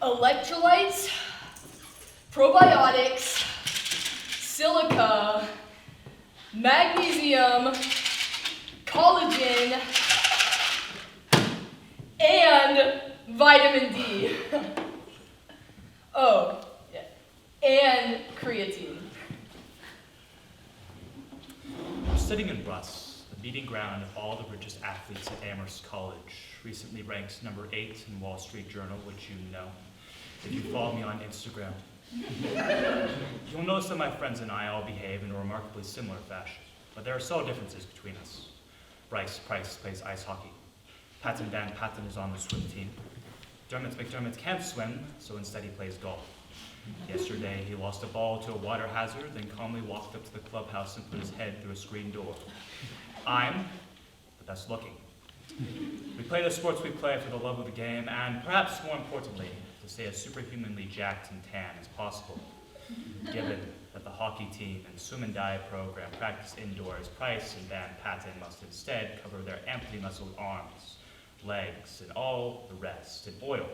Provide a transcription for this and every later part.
Electrolytes, probiotics, silica, magnesium, collagen, and vitamin D. Oh, yeah, and creatine. I'm sitting in Russ, the meeting ground of all the richest athletes at Amherst College, recently ranked number 8 in Wall Street Journal, which you know, if you follow me on Instagram. You'll notice that my friends and I all behave in a remarkably similar fashion, but there are subtle differences between us. Bryce plays ice hockey. Patten is on the swim team. McDermott can't swim, so instead he plays golf. Yesterday, he lost a ball to a water hazard, then calmly walked up to the clubhouse and put his head through a screen door. I'm the best looking. We play the sports we play for the love of the game, and perhaps more importantly, to stay as superhumanly jacked and tan as possible. Given that the hockey team and swim and dive program practice indoors, Bryce and Patten must instead cover their amply muscled arms, legs, and all the rest in oil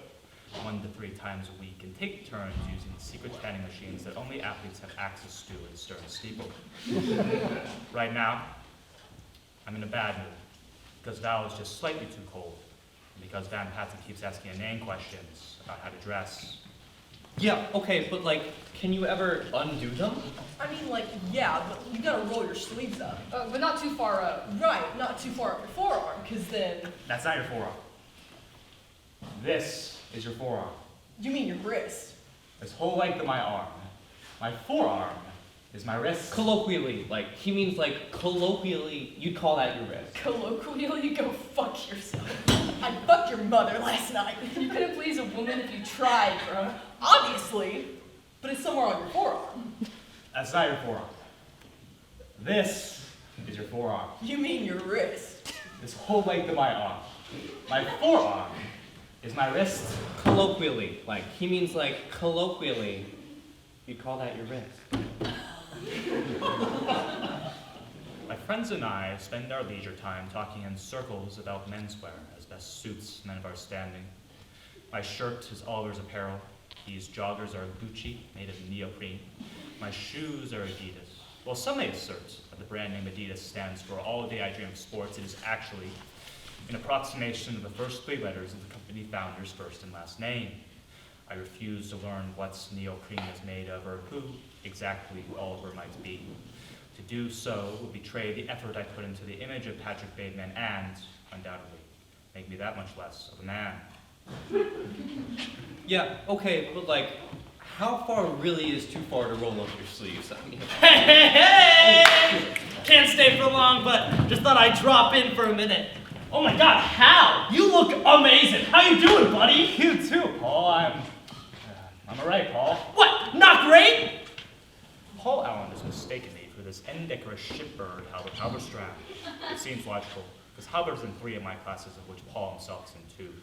1 to 3 times a week, and take turns using the secret tanning machines that only athletes have access to in Stern Steeple. Right now, I'm in a bad mood, because Val is just slightly too cold, and because Patten keeps asking inane questions about how to dress. Yeah, okay, but like, can you ever undo them? I mean, like, yeah, but you gotta roll your sleeves up. But not too far up. Right, not too far up your forearm, because then... That's not your forearm. This is your forearm. You mean your wrist. This whole length of my arm. My forearm is my wrist. Colloquially, like, he means like, colloquially, you'd call that your wrist. Colloquially, go fuck yourself. I fucked your mother last night. You couldn't please a woman if you tried, bro. Obviously, but it's somewhere on your forearm. That's not your forearm. This is your forearm. You mean your wrist. This whole length of my arm. My forearm is my wrist. Colloquially, like, he means like, colloquially, you'd call that your wrist. My friends and I spend our leisure time talking in circles about menswear as best suits men of our standing. My shirt is Oliver's apparel. These joggers are Gucci, made of neoprene. My shoes are Adidas. Well, some may assert that the brand name Adidas stands for All Day I Dream of Sports. It is actually an approximation of the first 3 letters of the company founder's first and last name. I refuse to learn what neoprene is made of or who exactly Oliver might be. To do so would betray the effort I put into the image of Patrick Bateman and, undoubtedly, make me that much less of a man. Yeah, okay, but like, how far really is too far to roll up your sleeves? I mean, Hey! Can't stay for long, but just thought I'd drop in for a minute. Oh my God, Hal! You look amazing. How you doing, buddy? You too, Paul. I'm all right, Paul. What? Not great? Paul Allen has mistaken me for this indecorous shitbird, Halbertstam. It seems logical, because Halbert's in 3 of my classes, of which Paul himself is in 2.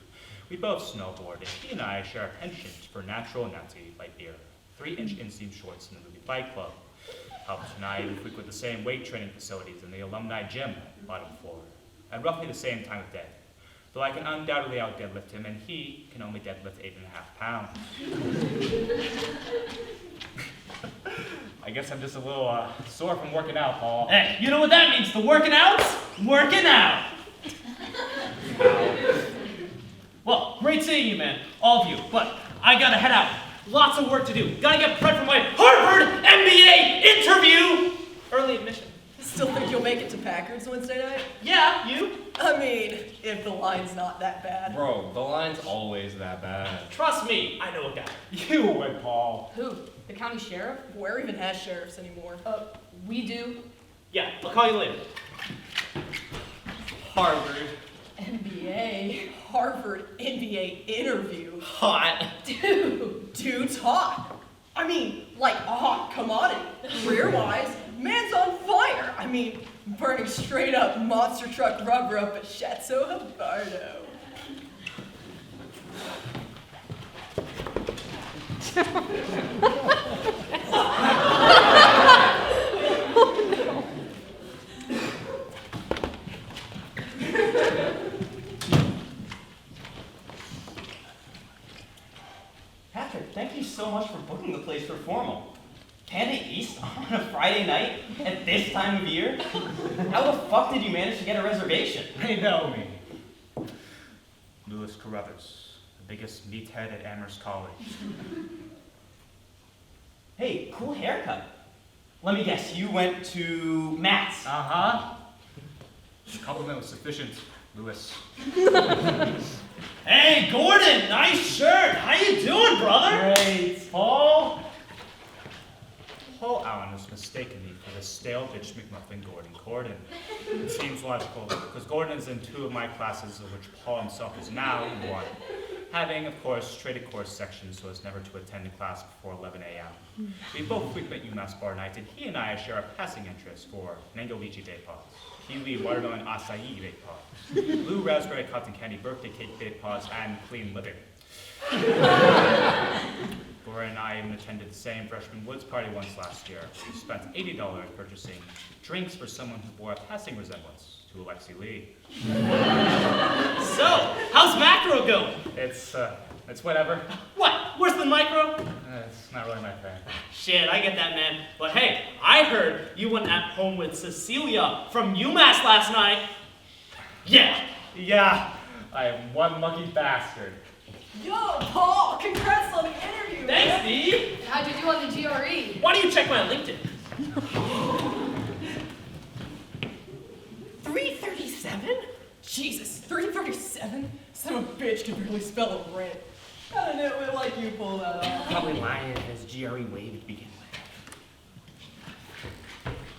We both snowboard, and he and I share a penchant for natural and nutty light beer, 3-inch inseam shorts in the movie Fight Club. Halbert and I frequent the same weight training facilities in the alumni gym, bottom floor, at roughly the same time of day. Though I can undoubtedly out-deadlift him, and he can only deadlift 8.5 pounds. I guess I'm just a little sore from working out, Paul. Hey, you know what that means? The working out's working out. Well, great seeing you, man. All of you. But I gotta head out. Lots of work to do. Gotta get prepped for my Harvard MBA interview. Early admission. Still think you'll make it to Packard's Wednesday night? Yeah, you? I mean, if the line's not that bad. bro, the line's always that bad. Trust me, I know a guy. You would, Paul. Who? The county sheriff? Where even has sheriffs anymore? We do. Yeah, I'll call you later. Harvard. NBA. Harvard NBA interview. Hot. Dude's hot. I mean, like a hot commodity. Career-wise, man's on fire. I mean, burning straight up monster truck rubber up at Chateau Halbertstam. so much for booking the place for formal. Panda East on a Friday night at this time of year? How the fuck did you manage to get a reservation? They know me. Louis Carruthers, the biggest meathead at Amherst College. Hey, cool haircut. Let me guess, you went to Matt's. Uh-huh. The compliment was sufficient, Louis. Hey, Gordon, nice shirt. How you doing, brother? Great. Paul? Paul Allen has mistaken me for the stale bitch McMuffin Gordon. It seems logical, because Gordon is in 2 of my classes, of which Paul himself is now in 1, having, of course, traded course sections so as never to attend a class before 11 a.m. We both frequent UMass bar nights, and he and I share a passing interest for mango lychee vape pods, kiwi watermelon acai vape pods, blue raspberry cotton candy birthday cake vape pods, and clean living. Gordon and I even attended the same freshman Woods party once last year. We spent $80 purchasing drinks for someone who bore a passing resemblance to Alexi Lee. So, how's macro going? It's whatever. What? Worse than micro? It's not really my thing. Shit, I get that, man. But hey, I heard you went at home with Cecilia from UMass last night. Yeah. Yeah, I am one lucky bastard. Yo, Paul, congrats on the interview. Thanks, Steve. How'd you do on the GRE? Why don't you check my LinkedIn? 337? Jesus, 337? Son of a bitch can barely spell a rent. I don't know, it like you pull that off. Probably lying as GRE wave to begin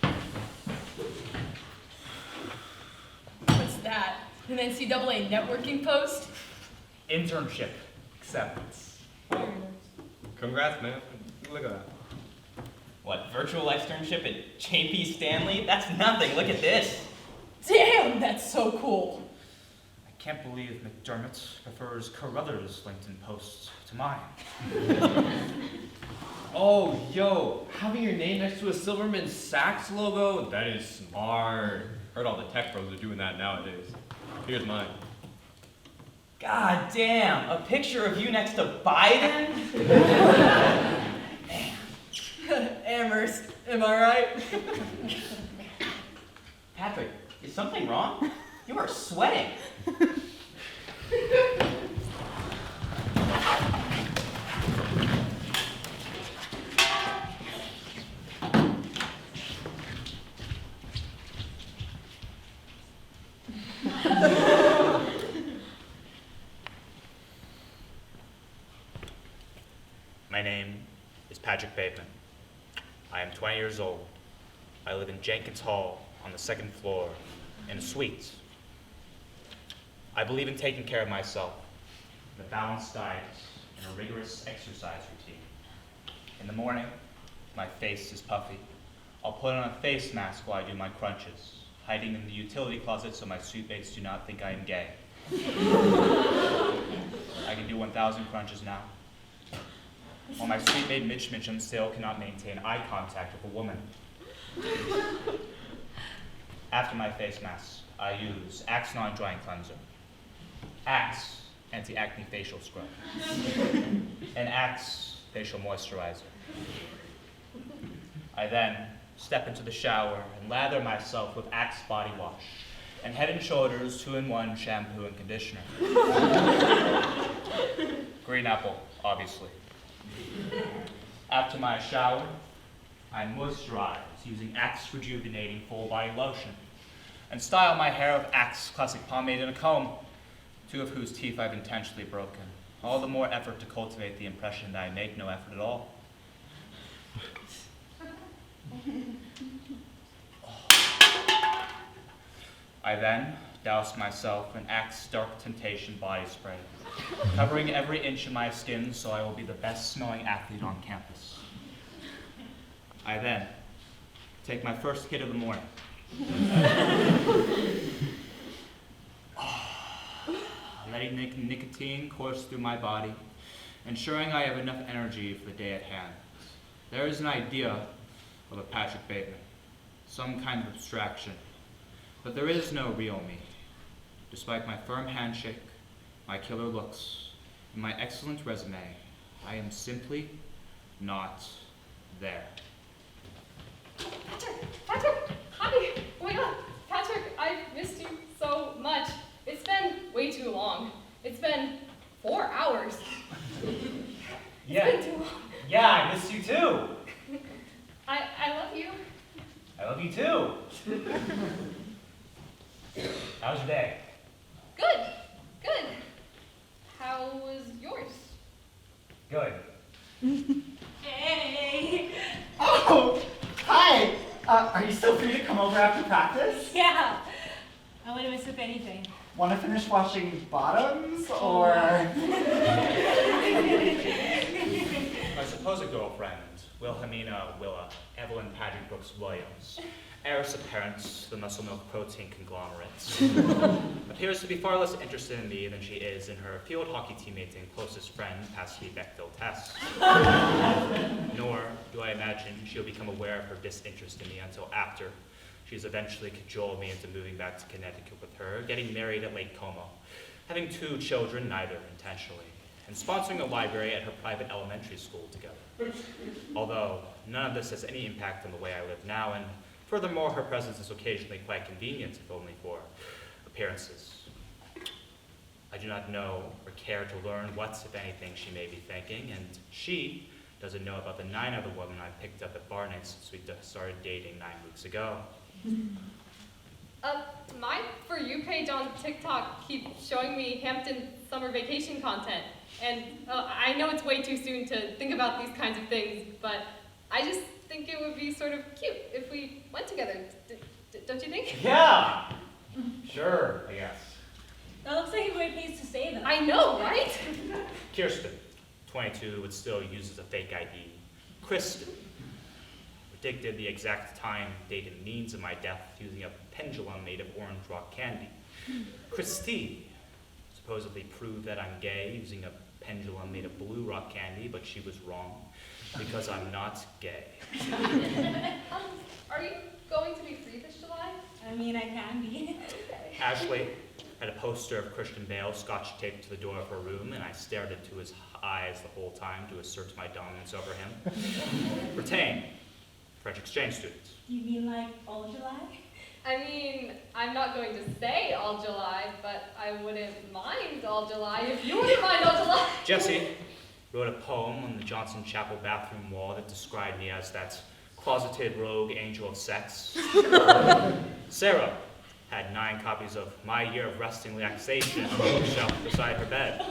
with. What's that? An NCAA networking post? Internship acceptance. Congrats, man. Look at that. What, virtual externship at J.P. Stanley? That's nothing, look at this. Damn, that's so cool. I can't believe McDermott prefers Carruthers' LinkedIn posts to mine. Oh, yo, having your name next to a Silverman Sachs logo, that is smart. Heard all the tech pros are doing that nowadays. Here's mine. God damn, a picture of you next to Biden? Amherst, am I right? Patrick, is something wrong? You are sweating. My name is Patrick Bateman. I am 20 years old. I live in Jenkins Hall on the 2nd floor in a suite. I believe in taking care of myself, a balanced diet, and a rigorous exercise routine. In the morning, my face is puffy. I'll put on a face mask while I do my crunches, hiding in the utility closet so my suitmates do not think I am gay. I can do 1,000 crunches now. While my sweet-mate Mitch Mitchum still cannot maintain eye contact with a woman. After my face mask, I use Axe Non-Drying Cleanser, Axe Anti-Acne Facial Scrub, and Axe Facial Moisturizer. I then step into the shower and lather myself with Axe Body Wash and Head & Shoulders 2-in-1 shampoo and conditioner. Green apple, obviously. After my shower, I moisturize using Axe Rejuvenating Full Body Lotion and style my hair with Axe Classic Pomade and a comb, 2 of whose teeth I've intentionally broken. All the more effort to cultivate the impression that I make no effort at all. I then douse myself in Axe Dark Temptation body spray, covering every inch of my skin so I will be the best smelling athlete on campus. I then take my first hit of the morning. Letting nicotine course through my body, ensuring I have enough energy for the day at hand. There is an idea of a Patrick Bateman, some kind of abstraction, but there is no real me. Despite my firm handshake, my killer looks, and my excellent resume, I am simply not there. Patrick, hi. Oh my God, Patrick, I missed you so much. It's been way too long. It's been 4 hours. Yeah. It's been too long. Yeah, I missed you too. I love you. I love you too. How was your day? Good. How was yours? Good. Hey! Oh, hi. Are you still free to come over after practice? Yeah! I wouldn't miss if anything. Want to finish washing bottoms, or? My supposed girlfriend, Wilhelmina Willa Evelyn Patty Brooks Williams, heiress apparent, the muscle milk protein conglomerate, appears to be far less interested in me than she is in her field hockey teammate and closest friend past the Bechdel-Test. Nor do I imagine she'll become aware of her disinterest in me until after she's eventually cajoled me into moving back to Connecticut with her, getting married at Lake Como, having 2 children, neither intentionally, and sponsoring a library at her private elementary school together. Although none of this has any impact on the way I live now, and furthermore, her presence is occasionally quite convenient, if only for appearances. I do not know or care to learn what, if anything, she may be thinking, and she doesn't know about the 9 other women I picked up at bar nights since we started dating 9 weeks ago. My For You page on TikTok keeps showing me Hampton summer vacation content. And I know it's way too soon to think about these kinds of things, but I just think it would be sort of cute if we went together. Don't you think? Yeah. Sure, I guess. That looks like a great place to stay, though. I know, right? Kirsten, 22, would still uses a fake ID. Kristen predicted the exact time, date, and means of my death using a pendulum made of orange rock candy. Christine supposedly proved that I'm gay using a pendulum made of blue rock candy, but she was wrong because I'm not gay. Are you going to be free this July? I mean, I can be. Ashley had a poster of Christian Bale scotch taped to the door of her room, and I stared into his eyes the whole time to assert my dominance over him. Retain, French exchange student. You mean like all July? I mean, I'm not going to say all July, but I wouldn't mind all July if you wouldn't mind all July. Jesse wrote a poem on the Johnson Chapel bathroom wall that described me as that closeted rogue angel of sex. Sarah had 9 copies of My Year of Resting Relaxation on the bookshelf beside her bed.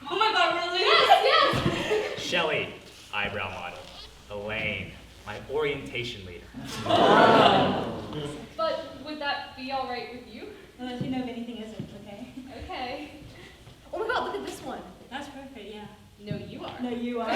Oh my God, really? Yes! Shelley, eyebrow model. Elaine, my orientation leader. But would that be all right with you? I'll let you know if anything isn't, okay? Okay. Oh my God, look at this one. That's perfect, yeah. No, you are. No, you are.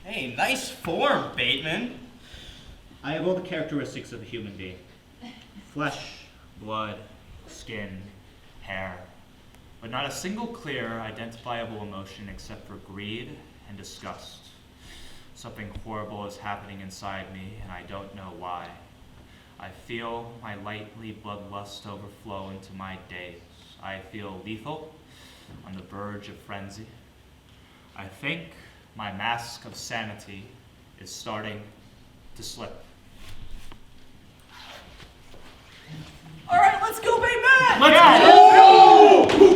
Hey, nice form, Bateman. I have all the characteristics of a human being. Flesh, blood, skin, hair, but not a single clear, identifiable emotion except for greed and disgust. Something horrible is happening inside me, and I don't know why. I feel my lightly bloodlust overflow into my days. I feel lethal, on the verge of frenzy. I think my mask of sanity is starting to slip. All right, let's go, Bateman! Let's go!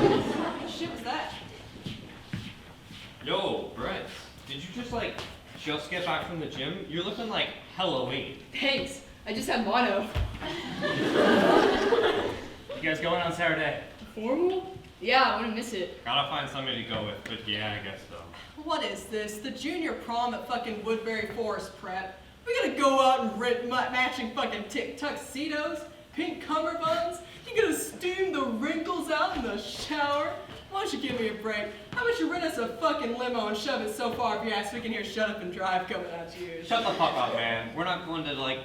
What shit was that? Yo, Bryce, did you just get back from the gym? You're looking like hella weight. Thanks. I just had mono. You guys going on Saturday? Formal? Yeah, I wouldn't miss it. Gotta find somebody to go with, but yeah, I guess so. What is this? The junior prom at fucking Woodbury Forest Prep? We gotta go out and rent matching fucking tuxedos, pink cummerbunds. You gonna steam the wrinkles out in the shower? Why don't you give me a break? How about you rent us a fucking limo and shove it so far up your ass we can hear "Shut Up and Drive" coming out you? Shut the fuck up, man. We're not going to,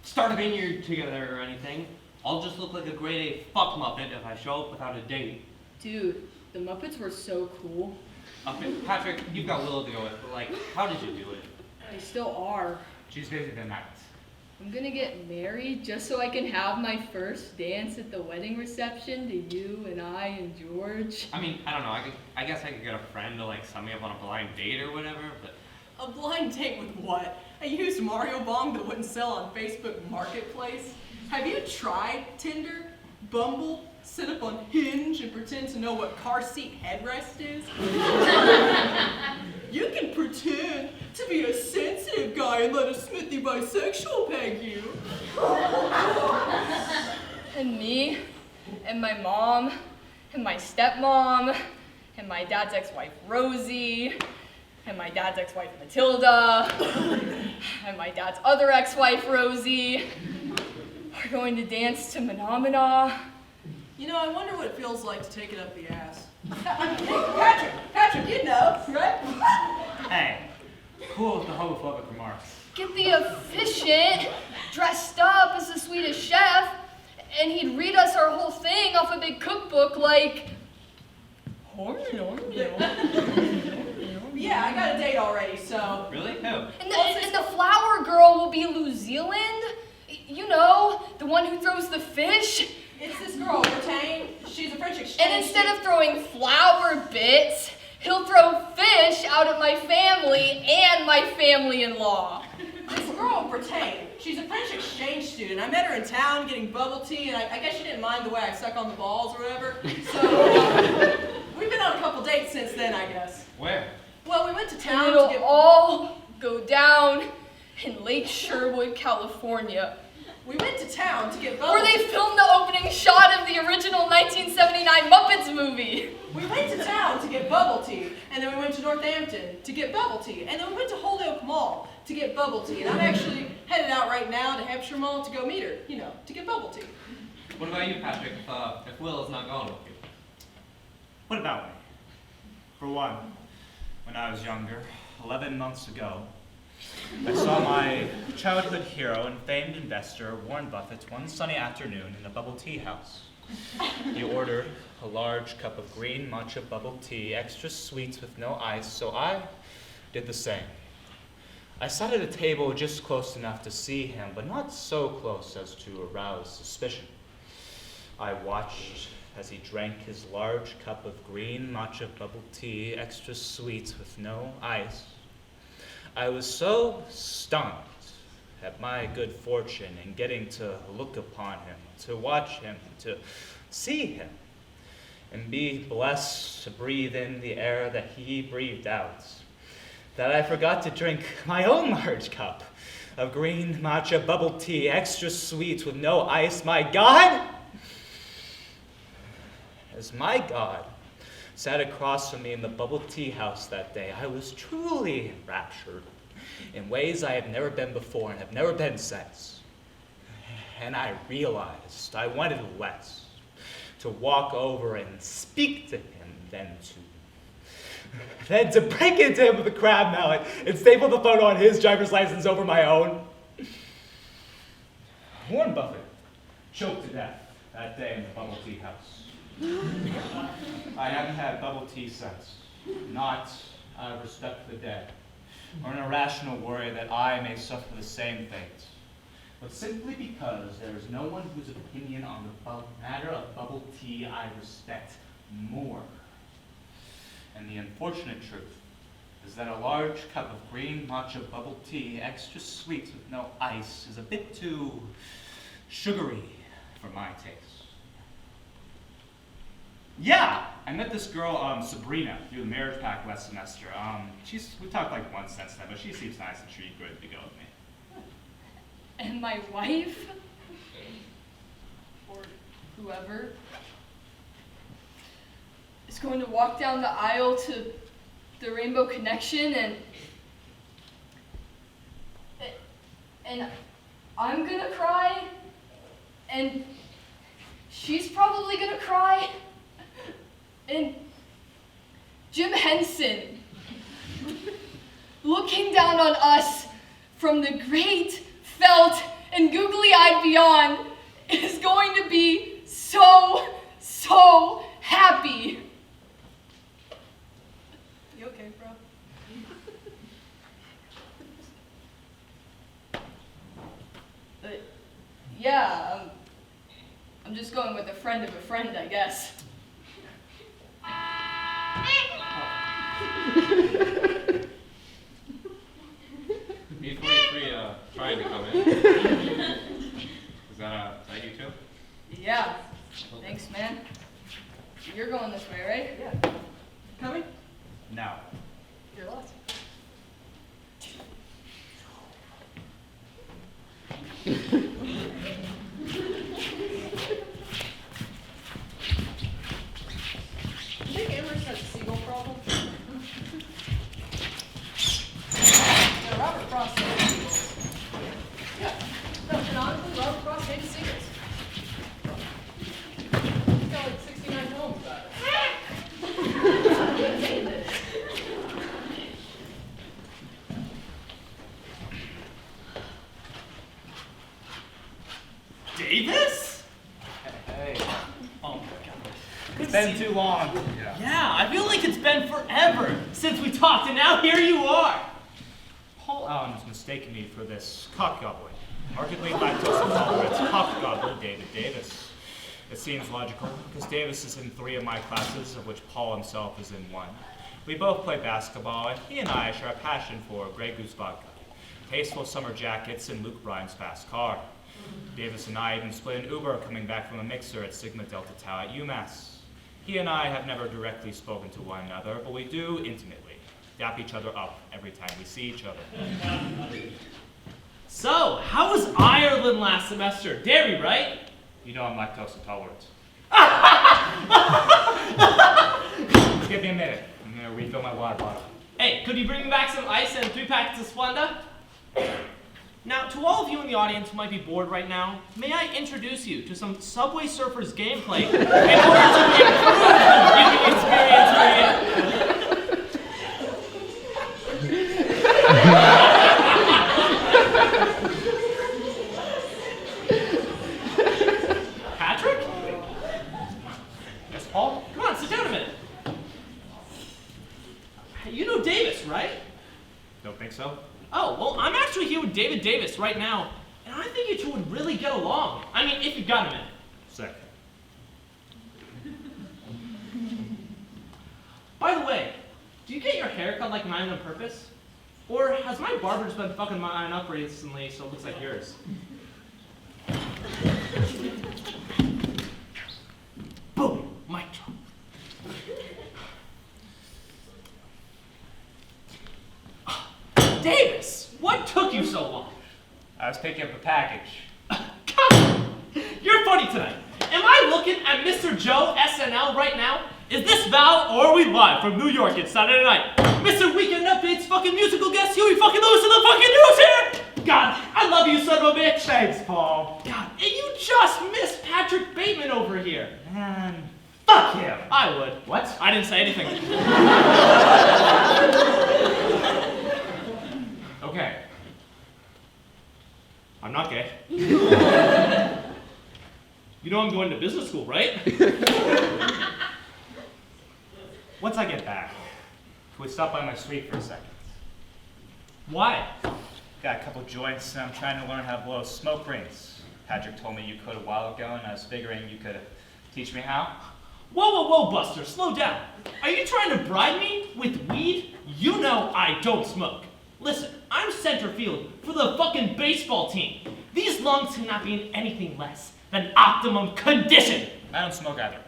start a vineyard together or anything. I'll just look like a grade A fuck muppet if I show up without a date. Dude, the Muppets were so cool. Patrick, you've got Willow to go with, but, how did you do it? They still are. She's busy tonight. I'm gonna get married just so I can have my first dance at the wedding reception to you and I and George. I mean, I don't know. I guess I could get a friend to, set me up on a blind date or whatever, but... A blind date with what? A used Mario Bong that wouldn't sell on Facebook Marketplace? Have you tried Tinder, Bumble, sit up on Hinge and pretend to know what car seat headrest is? You can pretend to be a sensitive guy and let a Smithy bisexual peg you. And me, and my mom, and my stepmom, and my dad's ex-wife Rosie, and my dad's ex-wife Matilda, and my dad's other ex-wife Rosie. We're going to dance to Phenomena. You know, I wonder what it feels like to take it up the ass. Patrick, you know, right? Hey, cool with the homophobic remarks. Get the efficient, dressed up as the Swedish chef, and he'd read us our whole thing off a big cookbook like... Yeah, I got a date already, so... Really? Who? And the flower girl will be New Zealand. You know, the one who throws the fish. It's this girl, Bertain. She's a French exchange. And instead of throwing flower bits, he'll throw fish out at my family and my family-in-law. This girl, Bertain, she's a French exchange student. I met her in town getting bubble tea, and I guess she didn't mind the way I suck on the balls or whatever. So, we've been on a couple dates since then, I guess. Where? Well, we went to town to get... It'll all go down in Lake Sherwood, California. We went to town to get bubble tea. Where they filmed the opening shot of the original 1979 Muppets movie. We went to town to get bubble tea, and then we went to Northampton to get bubble tea, and then we went to Holyoke Mall to get bubble tea, and I'm actually headed out right now to Hampshire Mall to go meet her, you know, to get bubble tea. What about you, Patrick, if Will is not going with you? What about me? For one, when I was younger, 11 months ago, I saw my childhood hero and famed investor, Warren Buffett, one sunny afternoon in a bubble tea house. He ordered a large cup of green matcha bubble tea, extra sweet with no ice, so I did the same. I sat at a table just close enough to see him, but not so close as to arouse suspicion. I watched as he drank his large cup of green matcha bubble tea, extra sweet with no ice. I was so stunned at my good fortune in getting to look upon him, to watch him, to see him, and be blessed to breathe in the air that he breathed out, that I forgot to drink my own large cup of green matcha bubble tea, extra sweet with no ice. My God! As my God sat across from me in the bubble tea house that day, I was truly enraptured in ways I have never been before and have never been since. And I realized I wanted less, to walk over and speak to him than to break into him with a crab mallet and staple the photo on his driver's license over my own. Warren Buffett choked to death that day in the bubble tea house. I haven't had bubble tea since, not out of respect for the dead, or an irrational worry that I may suffer the same fate, but simply because there is no one whose opinion on the matter of bubble tea I respect more. And the unfortunate truth is that a large cup of green matcha bubble tea, extra sweet with no ice, is a bit too sugary for my taste. Yeah, I met this girl, Sabrina, through the marriage pact last semester. We talked like once since then, but she seems nice and she'd be good to go with me. And my wife, or whoever, is going to walk down the aisle to the Rainbow Connection, and I'm gonna cry, and she's probably gonna cry, and Jim Henson, looking down on us from the great, felt, and googly-eyed beyond, is going to be so, so happy. You okay, bro? Yeah, I'm just going with a friend of a friend, I guess. B43 trying to come in. Is that you too? Yeah, thanks, man. You're going this way, right? Yeah. Coming? No. You're lost. You think Amherst has a seagull problem? Yeah, Robert Frost hated seagulls. Yeah. No, canonically, Robert Frost hated seagulls. He's got like 69 poems about it. He hated it. Davis? Hey. Oh my god. It's been too long. Yeah, I feel like it's been forever since we talked, and now here you are. Paul Allen has mistaken me for this cock gobbling, markedly lactose intolerant cock gobbler David Davis. It seems logical, because Davis is in 3 of my classes, of which Paul himself is in 1. We both play basketball, and he and I share a passion for Grey Goose vodka, tasteful summer jackets, and Luke Bryan's fast car. Davis and I even split an Uber coming back from a mixer at Sigma Delta Tau at UMass. He and I have never directly spoken to one another, but we do intimately dap each other up every time we see each other. So, how was Ireland last semester? Dairy, right? You know I'm lactose intolerant. Give me a minute. I'm gonna refill my water bottle. Hey, could you bring me back some ice and 3 packets of Splenda? Now, to all of you in the audience who might be bored right now, may I introduce you to some Subway Surfers gameplay in order to improve the viewing experience for you. Patrick? Yes, Paul? Come on, sit down a minute. You know Davis, right? Don't think so. Oh, well, I'm actually here with David Davis right now, and I think you two would really get along. I mean, if you've got a minute. Sick. By the way, do you get your hair cut like mine on purpose? Or has my barber just been fucking mine up recently so it looks like yours? Boom! Mic drop. Davis, what took you so long? I was picking up a package. You're funny tonight. Am I looking at Mr. Joe SNL right now? Is this Val or are we live from New York? It's Saturday night. Mr. Weekend Update's fucking musical guest Huey fucking Lewis in the fucking news here! God, I love you, son of a bitch. Thanks, Paul. God, and you just missed Patrick Bateman over here. Man, fuck him. I would. What? I didn't say anything. Okay. I'm not gay. You know I'm going to business school, right? Once I get back, can we stop by my suite for a second? Why? Got a couple joints and I'm trying to learn how to blow smoke rings. Patrick told me you could a while ago and I was figuring you could teach me how. Whoa, whoa, whoa, Buster, slow down. Are you trying to bribe me with weed? You know I don't smoke. Listen, I'm center field for the fucking baseball team. These lungs cannot be in anything less than optimum condition. I don't smoke either.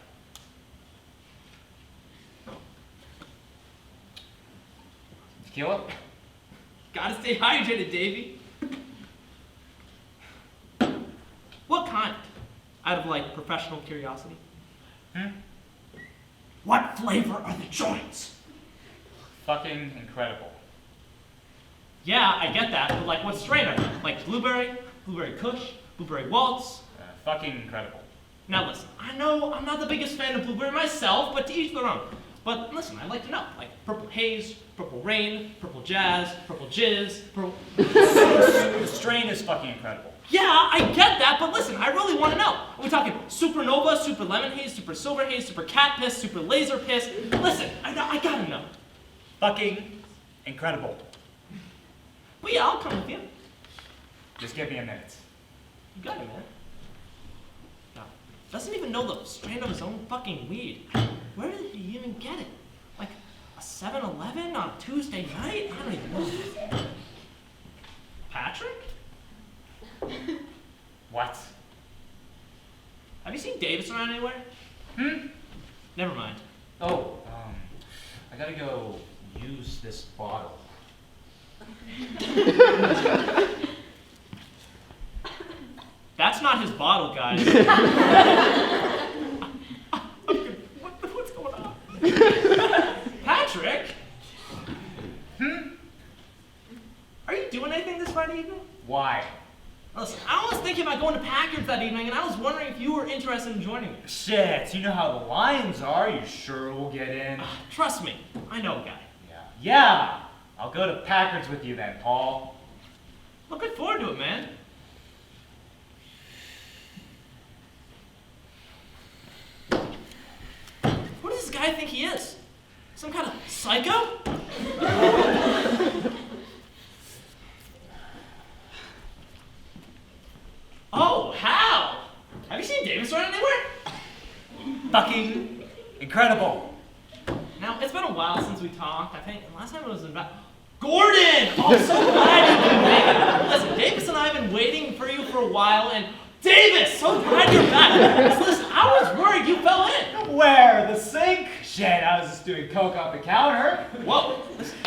Tequila? Gotta stay hydrated, Davey. What kind? Out of, like, professional curiosity. What flavor are the joints? Fucking incredible. Yeah, I get that, but, like, what strain are they? Like blueberry, blueberry kush, blueberry waltz? Fucking incredible. Now listen, I know I'm not the biggest fan of blueberry myself, but to each their own. But listen, I'd like to know, like purple haze, purple rain, purple jazz, purple jizz, purple... The strain is fucking incredible. Yeah, I get that, but listen, I really want to know. Are we talking supernova, super lemon haze, super silver haze, super cat piss, super laser piss? Listen, I gotta know. Fucking incredible. Well, yeah, I'll come with you. Just give me a minute. You got it, man. No, doesn't even know the strain of his own fucking weed. Where did he even get it? Like a 7-Eleven on a Tuesday night? I don't even know. Patrick? What? Have you seen Davis around anywhere? Never mind. Oh, I gotta go use this bottle. That's not his bottle, guys. What's going on? Patrick? Are you doing anything this Friday evening? Why? Listen, I was thinking about going to Packard's that evening, and I was wondering if you were interested in joining me. Shit, you know how the lines are. You sure will get in? Trust me, I know a guy. Yeah. I'll go to Packard's with you then, Paul. Looking forward to it, man. Who does this guy think he is? Some kind of psycho? Oh, Hal! Have you seen Davis around anywhere? Fucking incredible. Now, it's been a while since we talked. I think last time it was about... Gordon! Oh, I'm so glad you can make it. Listen, Davis and I have been waiting for you for a while, and Davis, so glad you're back. Listen, I was worried you fell in. Where? The sink? Shit, I was just doing coke off the counter. Whoa, listen.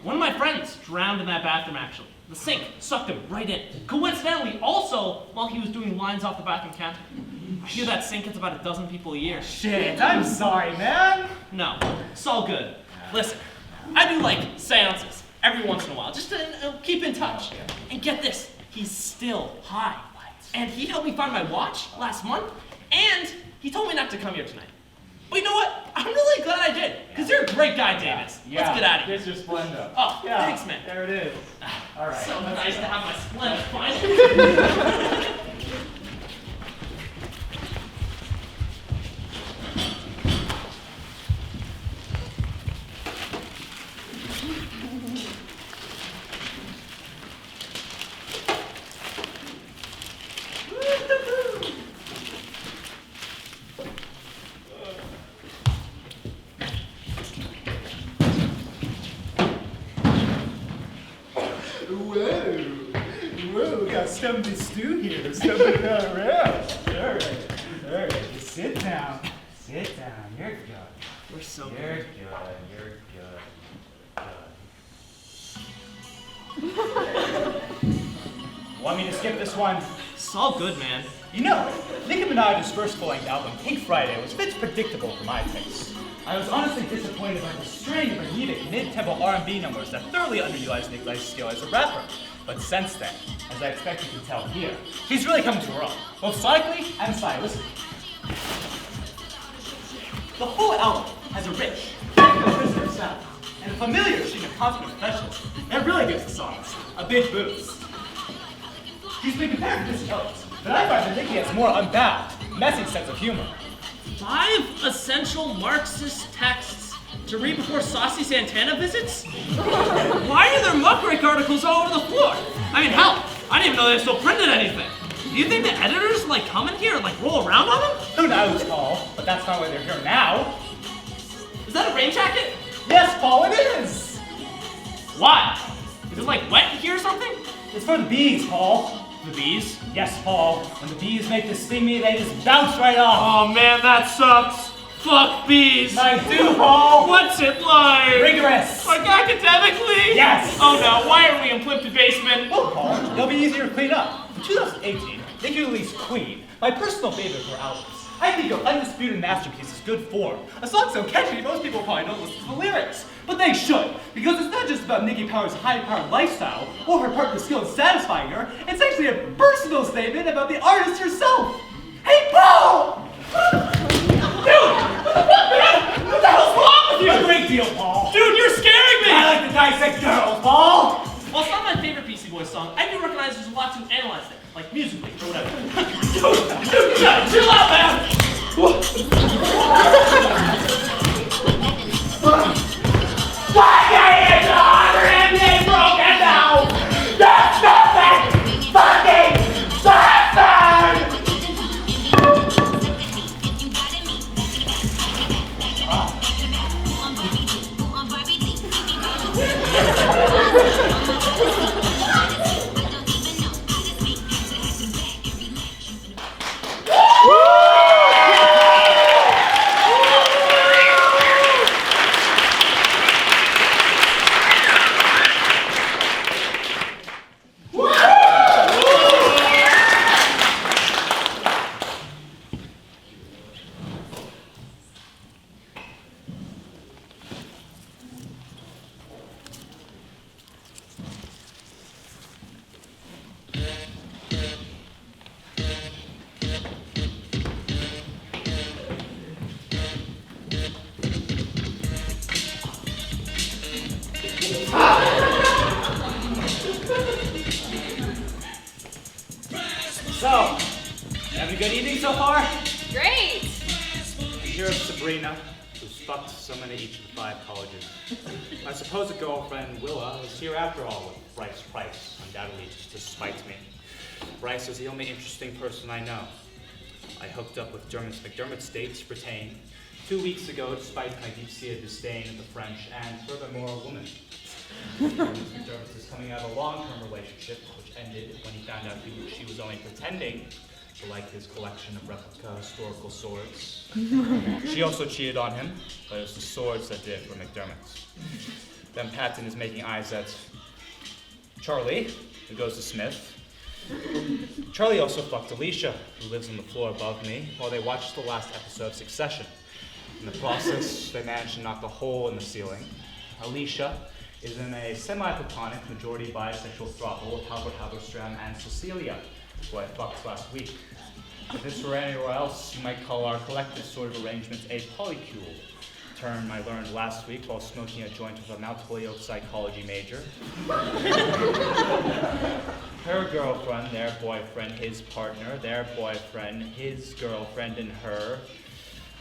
One of my friends drowned in that bathroom, actually. The sink sucked him right in. Coincidentally, also, while he was doing lines off the bathroom counter. I hear that sink hits about a dozen people a year. Shit, I'm sorry, man. No, it's all good. Listen, I do like seances every once in a while, just to keep in touch. And get this, he's still high. And he helped me find my watch last month, and he told me not to come here tonight. But you know what? I'm really glad I did, because you're a great guy, Davis. Yeah. Let's get out of here. Here's your Splenda. Oh, yeah. thanks, man. There it is. All right. So nice to have my Splenda finally. Whoa, got something to stew here. Something around. All right, just sit down. Sit down, you're good. We're so You're good. good. Want me to skip this one? It's all good, man. You know, Nicki Minaj's first full-length album, Pink Friday, was a bit predictable for my taste. I was honestly disappointed by the string of anemic mid-tempo R&B numbers that thoroughly underutilized Nick skill as a rapper. But since then, as I expect you can tell here, he's really coming to her own, both sonically and stylistically. The whole album has a rich, prisoner sound, and a familiar sheen of confident professionalism that really gives the songs a big boost. He's been compared to Missy Elliott, but I find that Nicki has more unbound, messy sense of humor. 5 essential Marxist texts to read before Saucy Santana visits? Why are there muckrake articles all over the floor? I mean, hell, I didn't even know they still printed anything. Do you think the editors like come in here and like roll around on them? Who knows, Paul? But that's not why they're here now. Is that a rain jacket? Yes, Paul, it is. Why? Is it like wet in here or something? It's for the bees, Paul. The bees? Yes, Paul. When the bees make this sting me, they just bounce right off. Oh man, that sucks. Fuck bees. I do, Paul. What's it like? Rigorous. Like academically? Yes. Oh no, why are we in Plimpton basement? Well, Paul, they'll be easier to clean up. For 2018, they could release Queen, my personal favorite for albums. I think your undisputed masterpiece is good form. A song so catchy, most people probably don't listen to the lyrics. But they should, because it's not just about Nikki Power's high-powered lifestyle or her partner's skill in satisfying her. It's actually a personal statement about the artist herself. Hey, Paul! Dude! What the hell's wrong with you? A great deal, Paul. Dude, you're scaring me! I like to dissect girls, Paul! Well, it's not my favorite Beastie Boys song. I do recognize there's a lot to analyze there, like musically or whatever. Dude, chill out, man! Why are you harder and they broken down? That's nothing fucking bastard! So, having a good evening so far? Great! I hear of Sabrina, who's fucked someone at each of the 5 colleges. My supposed girlfriend, Willa, is here after all with Bryce, undoubtedly just to spite me. Bryce is the only interesting person I know. I hooked up with McDermott's dates Britain 2 weeks ago, despite my deep-seated disdain of the French and, furthermore, a woman. McDermott is coming out of a long-term relationship, which ended when he found out she was only pretending to like his collection of replica historical swords. She also cheated on him, but it was the swords that did it for McDermott. Then Patten is making eyes at Charlie, who goes to Smith. Charlie also fucked Alicia, who lives on the floor above me, while they watched the last episode of Succession. In the process, they managed to knock a hole in the ceiling. Alicia is in a semi-platonic, majority bisexual throuple with Halbertstam and Cecilia, who I fucked last week. If this were anywhere else, you might call our collective sort of arrangement a polycule, term I learned last week while smoking a joint with a Mount Holyoke psychology major. Her girlfriend, their boyfriend, his partner, their boyfriend, his girlfriend, and her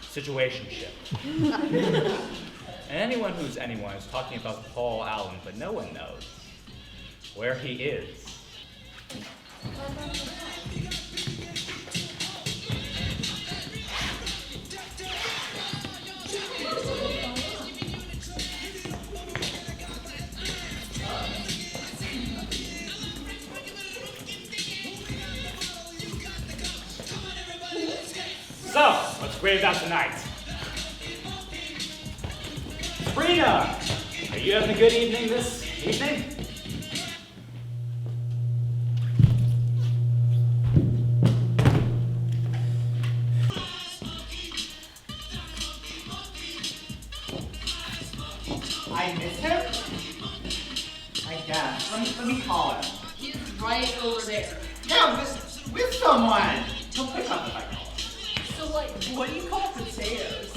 situationship. And anyone who's anyone is talking about Paul Allen, but no one knows where he is. So, what's great about tonight? Sabrina, are you having a good evening this evening? I miss him? I guess. Let me call him. He's right over there. Yeah, with someone. He'll pick up if I call him. So, like, what do you call potatoes?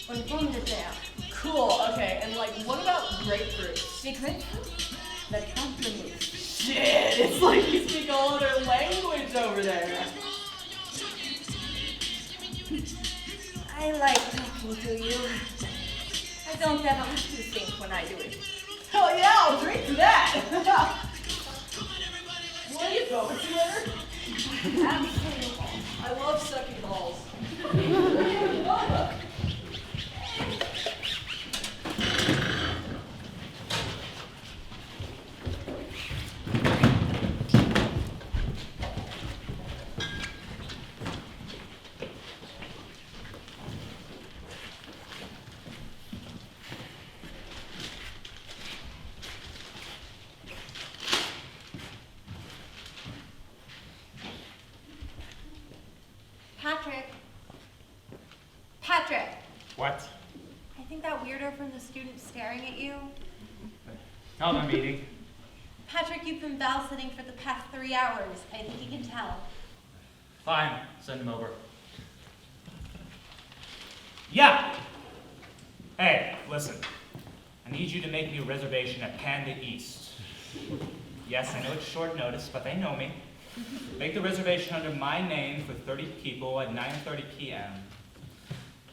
Und Bundeswehr. Cool, okay, and like, what about grapefruit? Die Grapefruit? The Pamplemousse. Shit, it's like you speak all other language over there. I like talking to you. I don't ever have to think when I do it. Hell yeah, I'll drink to that! What are you going to later? Absolutely. I love sucking balls. that weirdo from the student staring at you? How's my meeting? Patrick, you've been bell-sitting for the past 3 hours. I think you can tell. Fine, send him over. Yeah! Hey, listen. I need you to make me a reservation at Panda East. Yes, I know it's short notice, but they know me. Make the reservation under my name for 30 people at 9:30 p.m.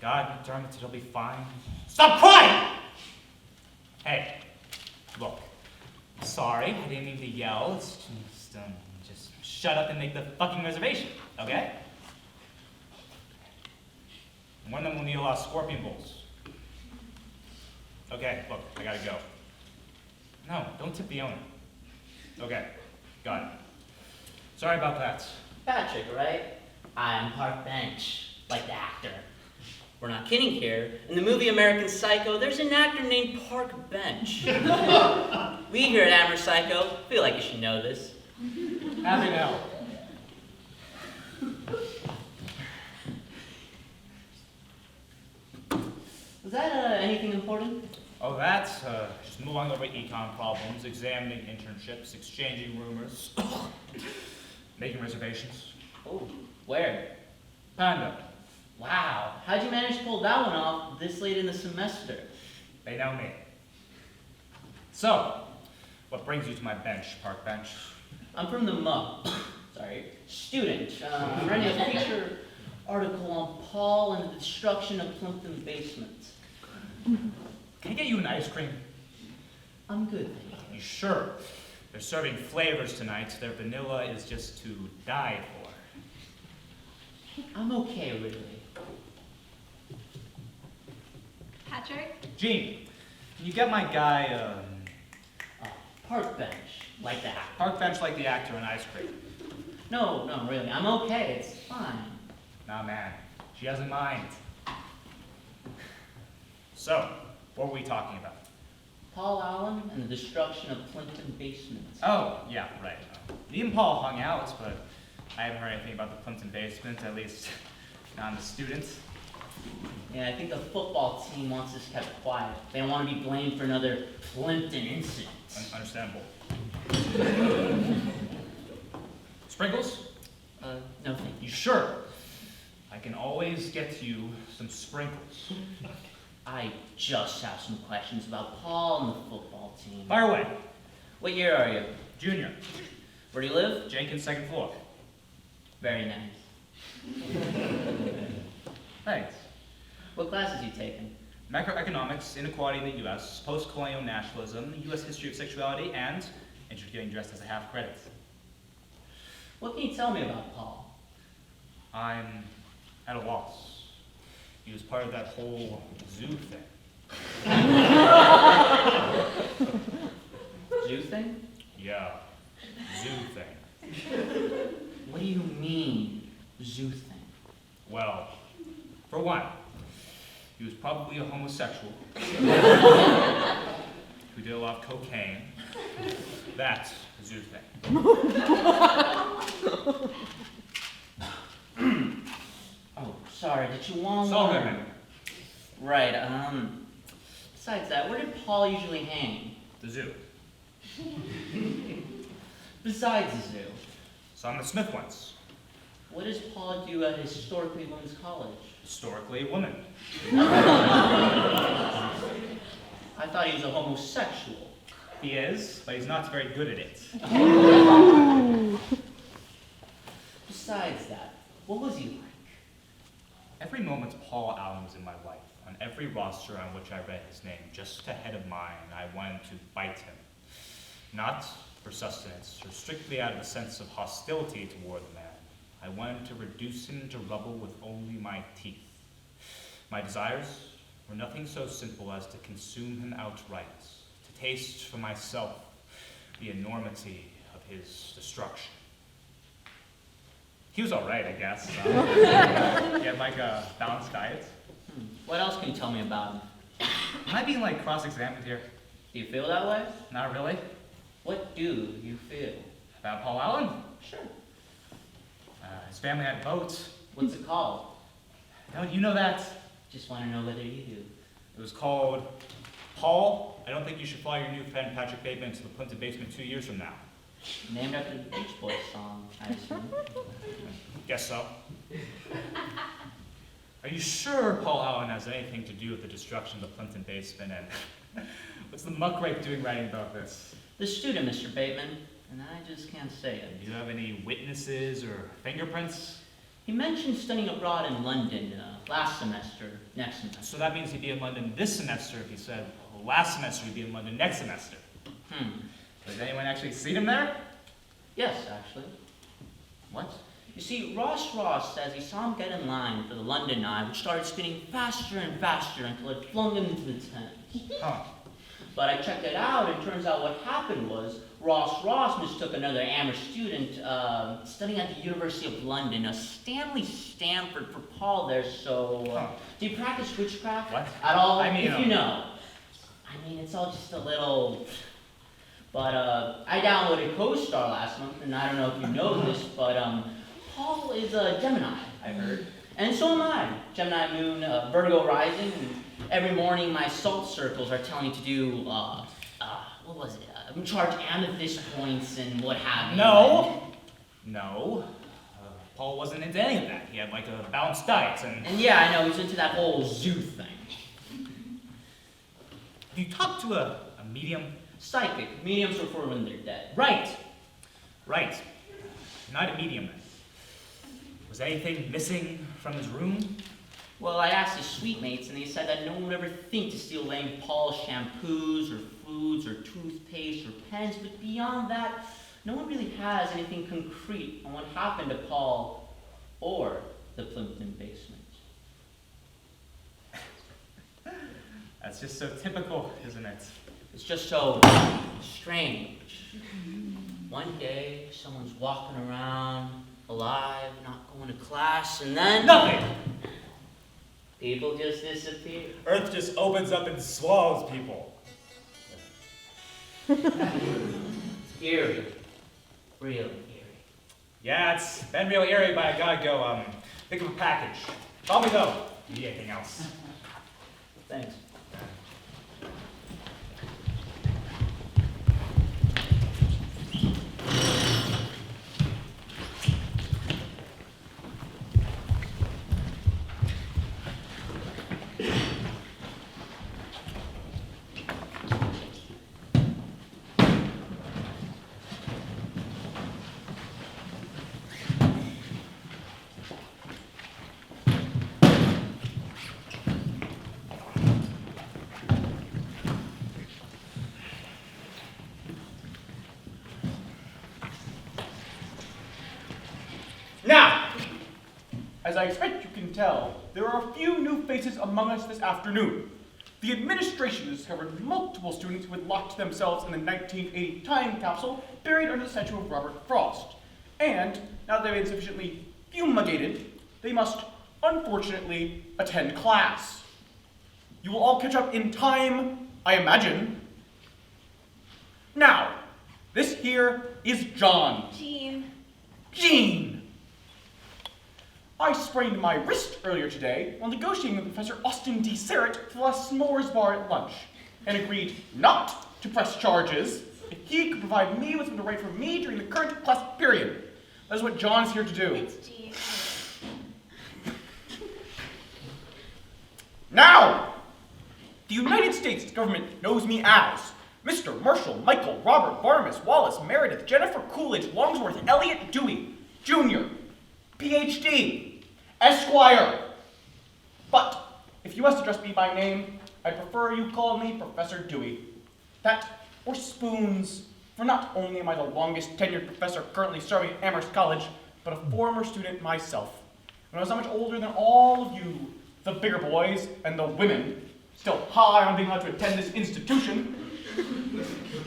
God, McDermott, it'll be fine. Stop crying! Hey, look. Sorry, I didn't mean to yell. It's just shut up and make the fucking reservation, okay? One of them will need a lot of scorpion bowls. Okay, look, I gotta go. No, don't tip the owner. Okay, got it. Sorry about that. Patrick, right? I'm Park Bench, like the actor. We're not kidding here. In the movie American Psycho, there's an actor named Park Bench. We here at Amherst Psycho feel like you should know this. Happy to help. Was that anything important? Oh, that's just mulling over econ problems, examining internships, exchanging rumors, making reservations. Oh, where? Panda. Wow, how'd you manage to pull that one off this late in the semester? They know me. So, what brings you to my bench, Park Bench? I'm from the MUP. Sorry, student. I'm writing a feature article on Paul and the destruction of Plimpton basement. Can I get you an ice cream? I'm good. You sure? They're serving flavors tonight. Their vanilla is just to die for. I'm okay, really. Patrick? Gene, can you get my guy, Park Bench, like that. Park Bench like the actor, an ice cream? No, really, I'm okay, it's fine. Nah, man, she doesn't mind. So, what were we talking about? Paul Allen and the destruction of Plimpton basement. Oh, yeah, right. Me and Paul hung out, but I haven't heard anything about the Plimpton basement, at least not the students. Yeah, I think the football team wants us kept quiet. They don't want to be blamed for another Plimpton incident. Understandable. Sprinkles? No thank you. You sure? I can always get you some sprinkles. I just have some questions about Paul and the football team. Fire away. What year are you? Junior. Where do you live? Jenkins, second floor. Very nice. Thanks. What classes you taken? Macroeconomics, inequality in the U.S., post-colonial nationalism, U.S. history of sexuality, and interest getting dressed as a half credit. What can you tell me about Paul? I'm at a loss. He was part of that whole zoo thing. Zoo thing? Yeah, zoo thing. What do you mean, zoo thing? Well, for one, he was probably a homosexual who did a lot of cocaine. That's a zoo thing. Oh, sorry, did you want It's all one? good, man. Right, besides that, where did Paul usually hang? The zoo. Besides the zoo. Saw him at Smith once. What does Paul do at historically women's college? Historically a woman. I thought he was a homosexual. He is, but he's not very good at it. Besides that, what was he like? Every moment Paul Allen was in my life, on every roster on which I read his name, just ahead of mine, I wanted to bite him. Not for sustenance, or strictly out of a sense of hostility toward the man. I wanted to reduce him to rubble with only my teeth. My desires were nothing so simple as to consume him outright, to taste for myself the enormity of his destruction. He was all right, I guess. He had like a balanced diet. What else can you tell me about him? Am I being like cross-examined here? Do you feel that way? Not really. What do you feel? About Paul Allen? Sure. His family had boats. What's it called? Don't you know that? Just want to know whether you do. It was called, Paul, I don't think you should follow your new friend Patrick Bateman to the Plimpton basement 2 years from now. Named after the Beach Boys song, I assume. Guess so. Are you sure Paul Allen has anything to do with the destruction of the Plimpton basement, and what's the muckrake doing writing about this? The student, Mr. Bateman, and I just can't say it. Do you have any witnesses or fingerprints? He mentioned studying abroad in London last semester, next semester. So that means he'd be in London this semester if he said last semester he'd be in London next semester. Has anyone actually seen him there? Yes, actually. What? You see, Ross says he saw him get in line for the London Eye, which started spinning faster and faster until it flung him into the Thames. Huh. But I checked it out, and it turns out what happened was Ross mistook another Amherst student studying at the University of London, a Stanley Stanford, for Paul there, so... Do you practice witchcraft? What? At all? I mean, if you know. I mean, it's all just a little... But I downloaded CoStar last month, and I don't know if you know this, but Paul is a Gemini, I heard. And so am I. Gemini moon, Virgo rising, and every morning my salt circles are telling me to do, what was it? Charge amethyst points and what have you. No. Paul wasn't into any of that. He had like a balanced diet And yeah, I know, he's into that whole zoo thing. You talked to a medium? Psychic. Mediums refer when they're dead. Right. Not a medium then. Was anything missing from his room? Well, I asked his suite mates, and they said that no one would ever think to steal away Paul's shampoos, or foods, or toothpaste, or pens, but beyond that, no one really has anything concrete on what happened to Paul or the Plimpton basement. That's just so typical, isn't it? It's just so strange. One day, someone's walking around, alive, not going to class, and then... Nothing! People just disappear. Earth just opens up and swallows people. Eerie. Real eerie. Yeah, it's been real eerie, but I gotta go, pick up a package. Call me though, if you need anything else. Thanks. Now, as I expect you can tell, there are a few new faces among us this afternoon. The administration has discovered multiple students who had locked themselves in the 1980 time capsule buried under the statue of Robert Frost. And, now that they've been sufficiently fumigated, they must, unfortunately, attend class. You will all catch up in time, I imagine. Now, this here is John. Jean! I sprained my wrist earlier today while negotiating with Professor Austin D. Serrett for the last s'mores bar at lunch, and agreed not to press charges if he could provide me with something to write for me during the current class period. That is what John is here to do. It's Jean. Now, the United States government knows me as Mr. Marshall Michael Robert Barnabas Wallace Meredith Jennifer Coolidge Longsworth Elliott Dewey, Jr., PhD, Esquire. But if you must address me by name, I prefer you call me Professor Dewey. That, or Spoons, for not only am I the longest tenured professor currently serving at Amherst College, but a former student myself. When I was not much older than all of you, the bigger boys and the women, still high on being allowed to attend this institution,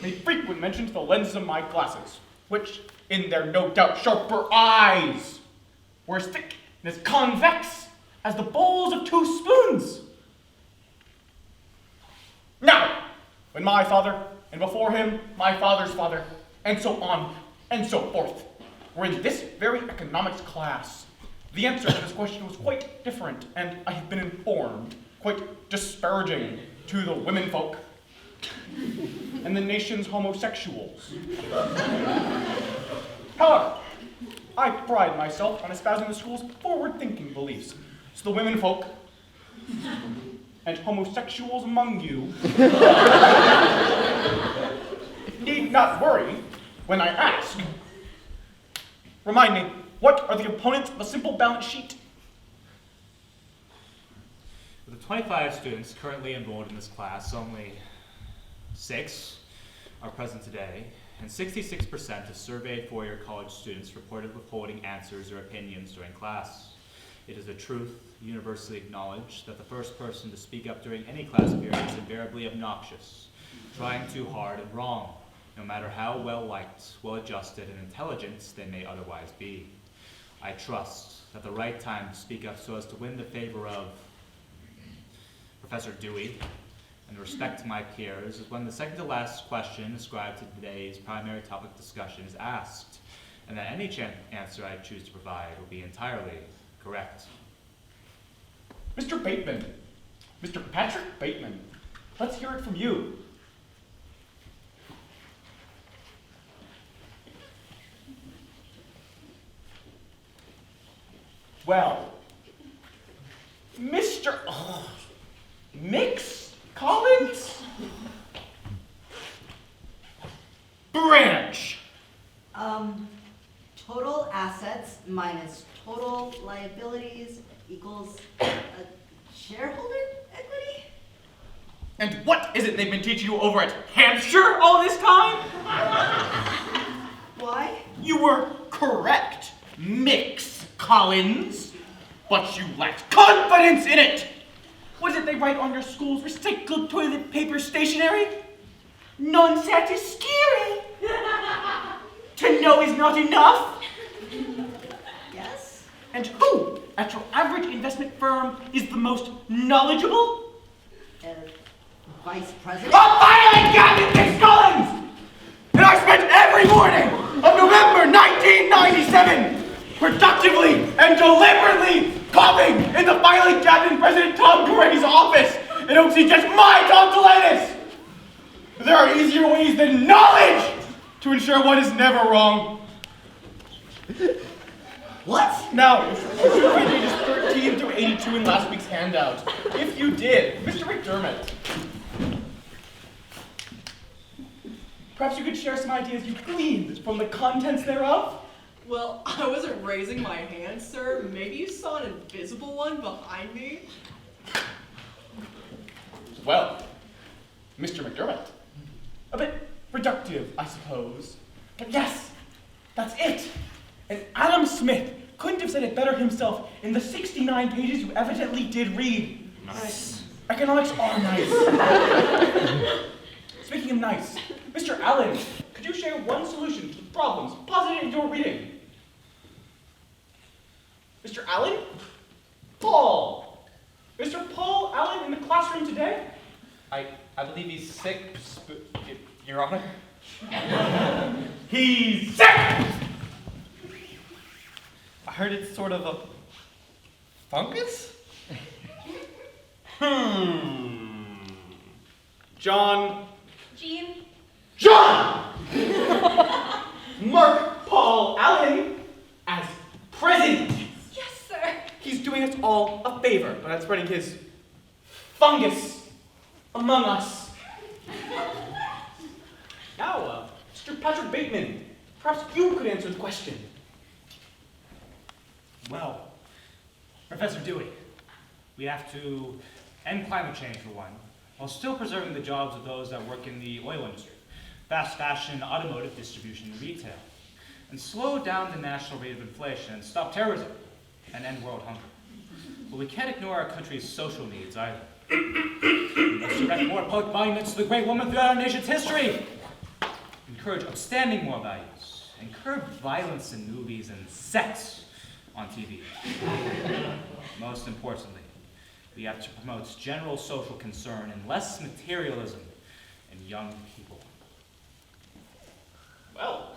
made frequent mention to the lenses of my glasses, which, in their no doubt sharper eyes, were as thick and as convex as the bowls of 2 spoons. Now, when my father, and before him, my father's father, and so on, and so forth, were in this very economics class, the answer to this question was quite different, and I have been informed quite disparaging to the womenfolk and the nation's homosexuals. However, I pride myself on espousing the school's forward-thinking beliefs, so the womenfolk and homosexuals among you need not worry when I ask. Remind me, what are the components of a simple balance sheet? Of the 25 students currently enrolled in this class, only 6 are present today, and 66% of surveyed four-year college students reported withholding answers or opinions during class. It is a truth universally acknowledged that the first person to speak up during any class period is invariably obnoxious, trying too hard and wrong, no matter how well-liked, well-adjusted, and intelligent they may otherwise be. I trust that the right time to speak up so as to win the favor of Professor Dewey and respect to my peers is when the second to last question ascribed to today's primary topic discussion is asked, and that any answer I choose to provide will be entirely correct. Mr. Bateman, Mr. Patrick Bateman, let's hear it from you. Well, Mr. Mix Collins? Branch. Total assets minus total liabilities equals shareholder equity? And what is it they've been teaching you over at Hampshire all this time? Why? You were correct, Mix Collins, but you lacked confidence in it. What is it they write on your school's recycled toilet paper stationery? Non-sat is scary. To know is not enough. Yes. And who at your average investment firm is the most knowledgeable? Vice president? A violent Captain Mix Collins! And I spent every morning of November 1997 productively and deliberately coughing in the filing cabinet President Tom Coretti's office in hopes he gets my tonsillitis. There are easier ways than knowledge to ensure one is never wrong. What? Now, you should read pages 13 through 82 in last week's handout. If you did, Mr. McDermott, perhaps you could share some ideas you gleaned from the contents thereof? Well, I wasn't raising my hand, sir. Maybe you saw an invisible one behind me? Well, Mr. McDermott, a bit reductive, I suppose. But yes, that's it. And Adam Smith couldn't have said it better himself in the 69 pages you evidently did read. Nice. Economics are nice. Speaking of nice, Mr. Allen, could you share one solution to the problems posited in your reading? Mr. Allen? Paul! Mr. Paul Allen in the classroom today? I believe he's sick, Your Honor. He's sick! I heard it's sort of a fungus? John. Jean? John! Mark Paul Allen as president. Yes, sir. He's doing us all a favor by not spreading his fungus among us. Now, Mr. Patrick Bateman, perhaps you could answer the question. Well, Professor Dewey, we have to end climate change for one, while still preserving the jobs of those that work in the oil industry, fast fashion, automotive distribution, and retail, and slow down the national rate of inflation and stop terrorism and end world hunger. But we can't ignore our country's social needs either. We must erect more public monuments to the great woman throughout our nation's history, encourage upstanding moral values, and curb violence in movies and sex on TV. Most importantly, we have to promote general social concern and less materialism in young people. Well,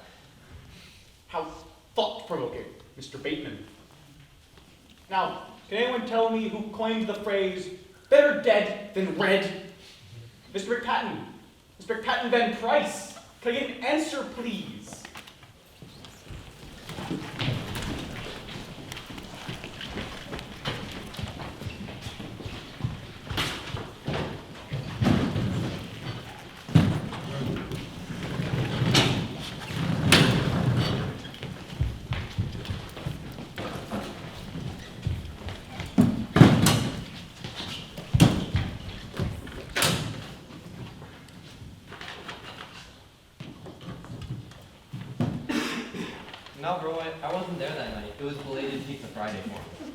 how thought-provoking, Mr. Bateman. Now, can anyone tell me who coined the phrase Better dead than red. Mr. McPatten. Mr. McPatten Van Price. Can I get an answer, please? No, bro, I wasn't there that night. It was belated Pizza Friday for me.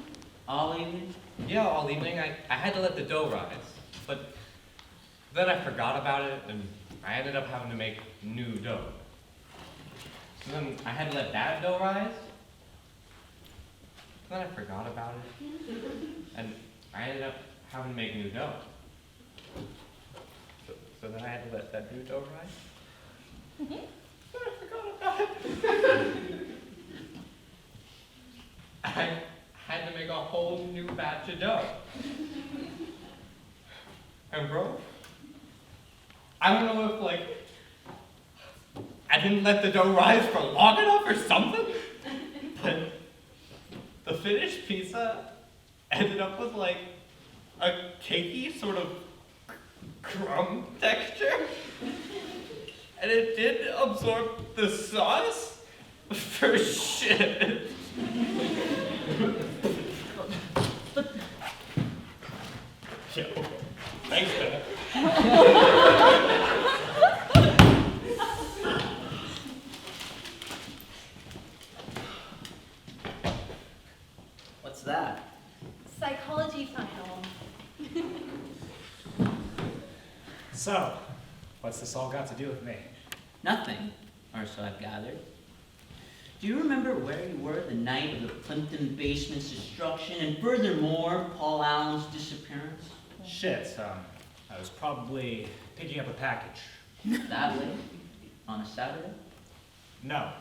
All evening? Yeah, all evening. I had to let the dough rise. But then I forgot about it, and I ended up having to make new dough. So then I had to let that dough rise. Then I forgot about it, and I ended up having to make new dough. So then I had to let that new dough rise. Then I forgot about it. I had to make a whole new batch of dough. And bro, I don't know if like, I didn't let the dough rise for long enough or something, but the finished pizza ended up with like a cakey sort of crumb texture. And it did absorb the sauce for shit. Yo, thanks, man. What's that? Psychology final. So, what's this all got to do with me? Nothing, or so I've gathered. Do you remember where you were the night of the Plimpton basement's destruction, and furthermore, Paul Allen's disappearance? Shit, I was probably picking up a package. That late? On a Saturday? No.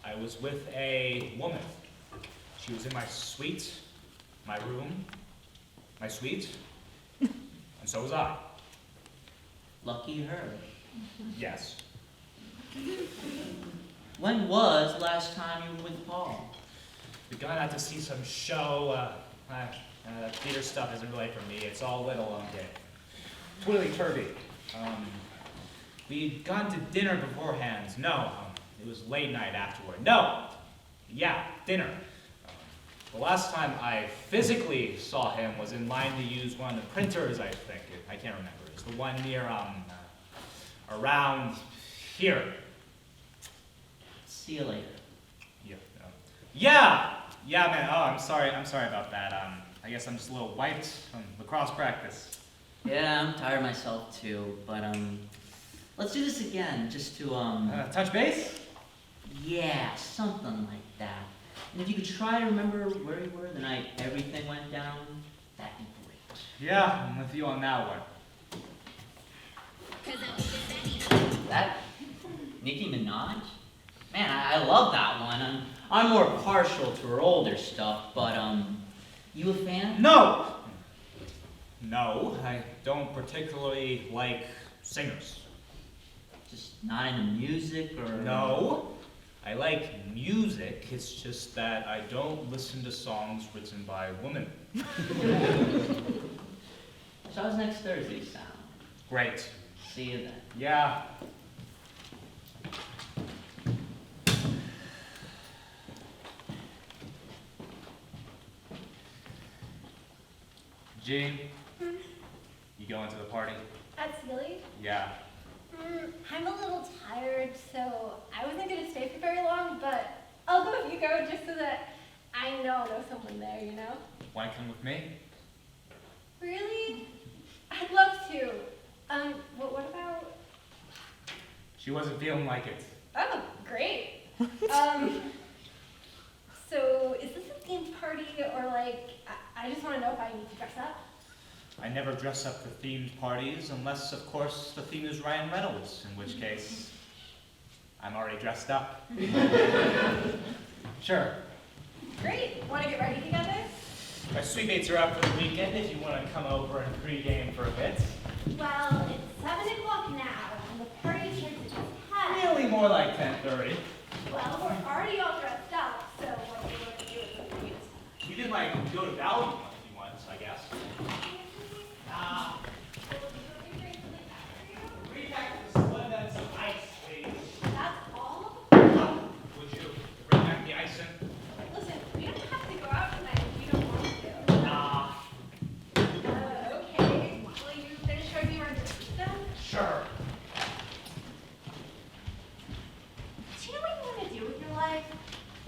I was with a woman. She was in my suite, my room, my suite, and so was I. Lucky her. Yes. When was last time you were with Paul? We got out to see some show. Theater stuff isn't really for me. It's all little twirly-turvy. We'd gone to dinner beforehand. No, it was late night afterward. No! Yeah, dinner. The last time I physically saw him was in line to use one of the printers, I think. I can't remember. It's the one near, around here. See you later. Yeah! Yeah, man. Oh, I'm sorry about that. I guess I'm just a little wiped from lacrosse practice. Yeah, I'm tired myself too, but let's do this again, just to touch base? Yeah, something like that. And if you could try to remember where you were the night everything went down, that'd be great. Yeah, I'm with you on that one. That Nicki Minaj? Man, I love that one. I'm more partial to her older stuff, but you a fan? No! No, I don't particularly like singers. Just not into music or... No, I like music, it's just that I don't listen to songs written by women. So how's next Thursday sound? Great. See you then. Yeah. Jean, you going to the party? At Sealy? Yeah. I'm a little tired, so I wasn't going to stay for very long, but I'll go if you go just so that I know someone there, you know? Want to come with me? Really? I'd love to. What about... She wasn't feeling like it. Oh, great. So is this a themed party, or like, I just want to know if I need to dress up? I never dress up for themed parties unless, of course, the theme is Ryan Reynolds, in which case, I'm already dressed up. Sure. Great. Want to get ready together? Our sweet mates are out for the weekend if you want to come over and pregame for a bit. Well, it's 7 o'clock now, and the party starts at 10. Really more like 10:30. Well, we're already all dressed up, so what do you want to do with the food? We did like go to Valley a few once, I guess. Repack the Splenda and some ice, please. That's all? Would you bring back the ice in? Listen, we don't have to go out tonight if you don't want to. Nah. Okay. Will you finish showing me around your seat then? Sure. Do you know what you want to do with your life?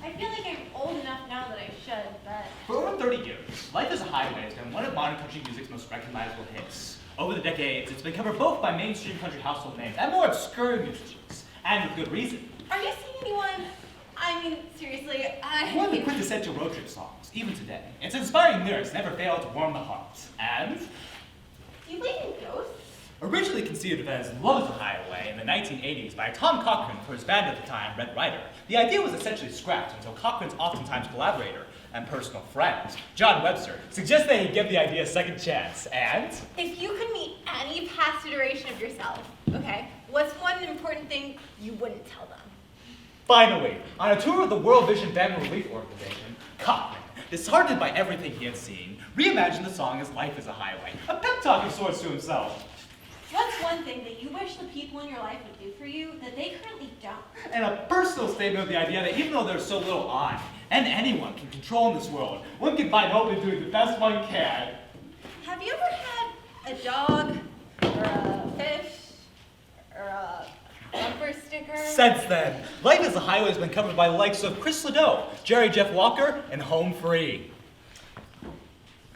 I feel like I'm old enough now that I should, but... For over 30 years, Life is a Highway has been one of modern country music's most recognizable hits. Over the decades, it's been covered both by mainstream country household names and more obscure musicians, and with good reason. Are you seeing anyone? I mean, seriously, One of the quintessential road trip songs, even today. Its inspiring lyrics never fail to warm the heart, and... Do you believe in ghosts? Originally conceived as Love is a Highway in the 1980s by Tom Cochrane for his band at the time, Red Rider, the idea was essentially scrapped until Cochrane's oftentimes collaborator and personal friend, John Webster, suggested that he give the idea a second chance, and... If you could meet any past iteration of yourself, okay, what's one important thing you wouldn't tell them? Finally, on a tour of the World Vision Family Relief Organization, Cochrane, disheartened by everything he had seen, reimagined the song as Life is a Highway, a pep talk of sorts to himself. What's one thing that you wish the people in your life would do for you that they currently don't? And a personal statement of the idea that even though there's so little I, and anyone can control in this world, one can find hope in doing the best one can. Have you ever had a dog, or a fish, or a bumper sticker? Since then, Life is a Highway has been covered by the likes of Chris Ledoux, Jerry Jeff Walker, and Home Free.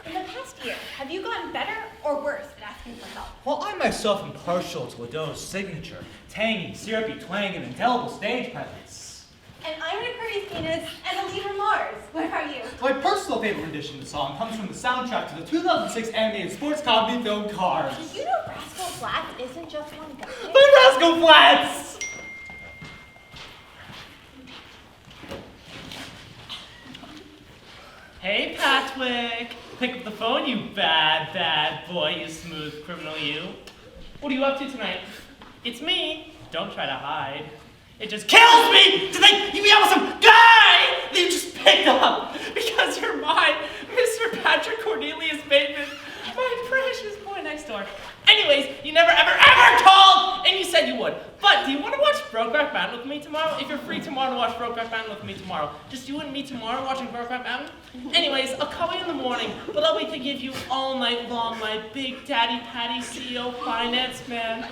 In the past year, have you gotten better or worse at asking for help? While I myself am partial to Ledoux' signature, tangy, syrupy twang, and indelible stage presence. And I'm an Aquarius Venus and a Libra Mars. What about you? My personal favorite rendition of the song comes from the soundtrack to the 2006 animated sports comedy film Cars. Did you know Rascal Flatts isn't just one guy? But Rascal Flatts! Hey, Patwick. Pick up the phone, you bad, bad boy, you smooth criminal, you. What are you up to tonight? It's me. Don't try to hide. It just kills me to think you be with some guy that you just picked up because you're mine, Mr. Patrick Cornelius Bateman, my precious boy next door. Anyways, you never, ever called, and you said you would. But do you want to watch Brokeback Mountain with me tomorrow? If you're free tomorrow to watch Brokeback Mountain with me tomorrow, just you and me tomorrow watching Brokeback Mountain? Anyways, I'll call you in the morning, but I'll wait to give you all night long, my big daddy Patty CEO finance man.